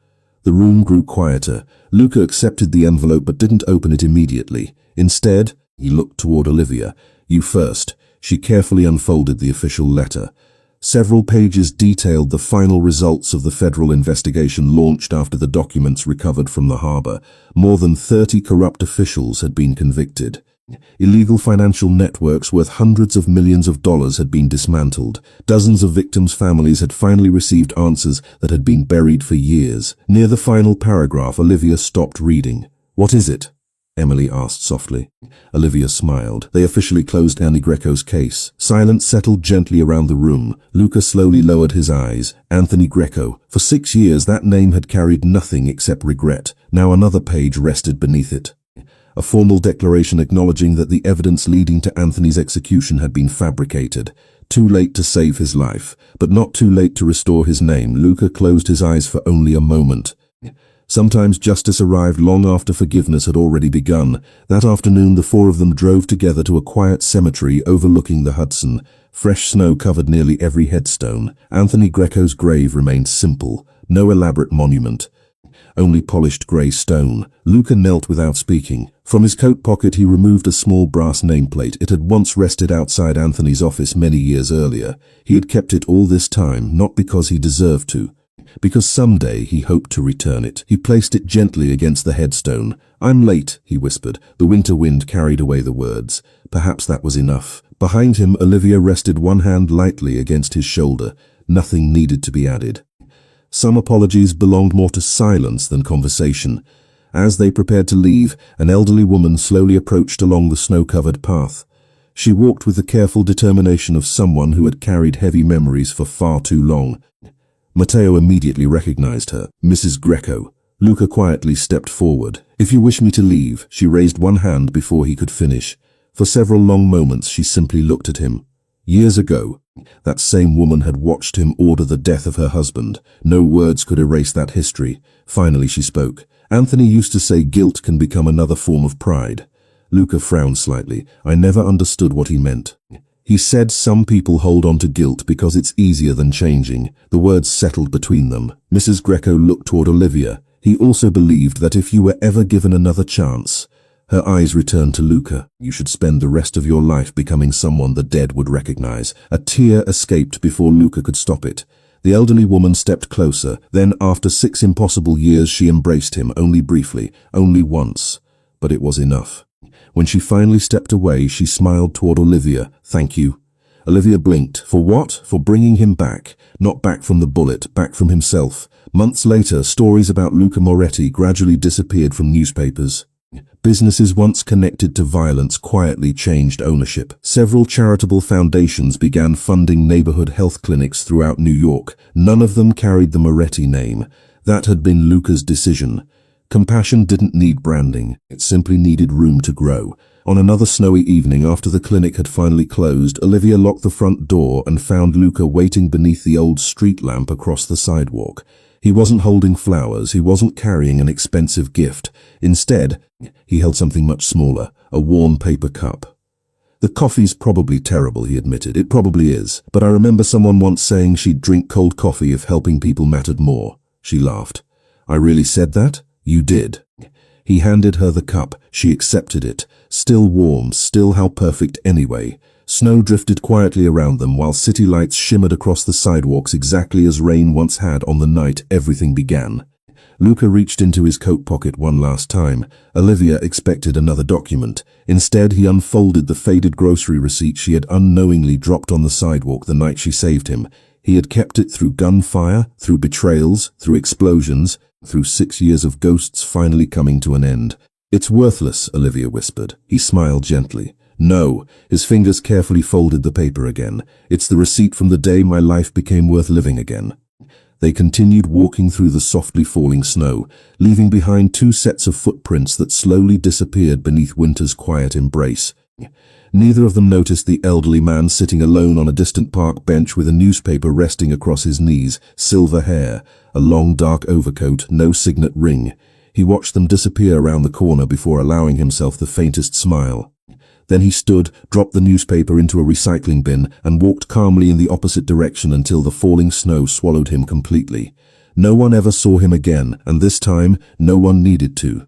The room grew quieter. Luca accepted the envelope but didn't open it immediately. Instead, he looked toward Olivia. "You first." She carefully unfolded the official letter. Several pages detailed the final results of the federal investigation launched after the documents recovered from the harbor. More than 30 corrupt officials had been convicted. Illegal financial networks worth hundreds of millions of dollars had been dismantled. Dozens of victims' families had finally received answers that had been buried for years. Near the final paragraph, Olivia stopped reading. "What is it?" Emily asked softly. Olivia smiled. They officially closed Annie Greco's case. Silence settled gently around the room. Luca slowly lowered his eyes. Anthony Greco. For 6 years that name had carried nothing except regret. Now another page rested beneath it. A formal declaration acknowledging that the evidence leading to Anthony's execution had been fabricated. Too late to save his life, but not too late to restore his name. Luca closed his eyes for only a moment. Sometimes justice arrived long after forgiveness had already begun. That afternoon, the 4 of them drove together to a quiet cemetery overlooking the Hudson. Fresh snow covered nearly every headstone. Anthony Greco's grave remained simple. No elaborate monument. Only polished grey stone. Luca knelt without speaking. From his coat pocket he removed a small brass nameplate. It had once rested outside Anthony's office many years earlier. He had kept it all this time, not because he deserved to, because someday he hoped to return it. He placed it gently against the headstone. "I'm late," he whispered. The winter wind carried away the words. Perhaps that was enough. Behind him, Olivia rested one hand lightly against his shoulder. Nothing needed to be added. Some apologies belonged more to silence than conversation. As they prepared to leave, an elderly woman slowly approached along the snow-covered path. She walked with the careful determination of someone who had carried heavy memories for far too long. Matteo immediately recognized her. "Mrs. Greco." Luca quietly stepped forward. "If you wish me to leave," she raised one hand before he could finish. For several long moments she simply looked at him. Years ago, that same woman had watched him order the death of her husband. No words could erase that history. Finally she spoke. "Anthony used to say guilt can become another form of pride." Luca frowned slightly. "I never understood what he meant." He said some people hold on to guilt because it's easier than changing. The words settled between them. Mrs. Greco looked toward Olivia. "He also believed that if you were ever given another chance..." Her eyes returned to Luca. "You should spend the rest of your life becoming someone the dead would recognize." A tear escaped before Luca could stop it. The elderly woman stepped closer. Then, after 6 impossible years, she embraced him, only briefly, only once. But it was enough. When she finally stepped away, she smiled toward Olivia. "Thank you." Olivia blinked. For what? For bringing him back. Not back from the bullet, back from himself. Months later, stories about Luca Moretti gradually disappeared from newspapers. Businesses once connected to violence quietly changed ownership. Several charitable foundations began funding neighborhood health clinics throughout New York. None of them carried the Moretti name. That had been Luca's decision. Compassion didn't need branding. It simply needed room to grow. On another snowy evening, after the clinic had finally closed, Olivia locked the front door and found Luca waiting beneath the old street lamp across the sidewalk. He wasn't holding flowers. He wasn't carrying an expensive gift. Instead, he held something much smaller, a worn paper cup. "The coffee's probably terrible," he admitted. "It probably is. But I remember someone once saying she'd drink cold coffee if helping people mattered more." She laughed. "I really said that?" "You did." He handed her the cup. She accepted it. Still warm, still how perfect anyway. Snow drifted quietly around them while city lights shimmered across the sidewalks exactly as rain once had on the night everything began. Luca reached into his coat pocket one last time. Olivia expected another document. Instead, he unfolded the faded grocery receipt she had unknowingly dropped on the sidewalk the night she saved him. He had kept it through gunfire, through betrayals, through explosions, through 6 years of ghosts finally coming to an end. "It's worthless," Olivia whispered. He smiled gently. "No." His fingers carefully folded the paper again. "It's the receipt from the day my life became worth living again." They continued walking through the softly falling snow, leaving behind 2 sets of footprints that slowly disappeared beneath winter's quiet embrace. Neither of them noticed the elderly man sitting alone on a distant park bench with a newspaper resting across his knees, silver hair, a long dark overcoat, no signet ring. He watched them disappear around the corner before allowing himself the faintest smile. Then he stood, dropped the newspaper into a recycling bin, and walked calmly in the opposite direction until the falling snow swallowed him completely. No one ever saw him again, and this time, no one needed to.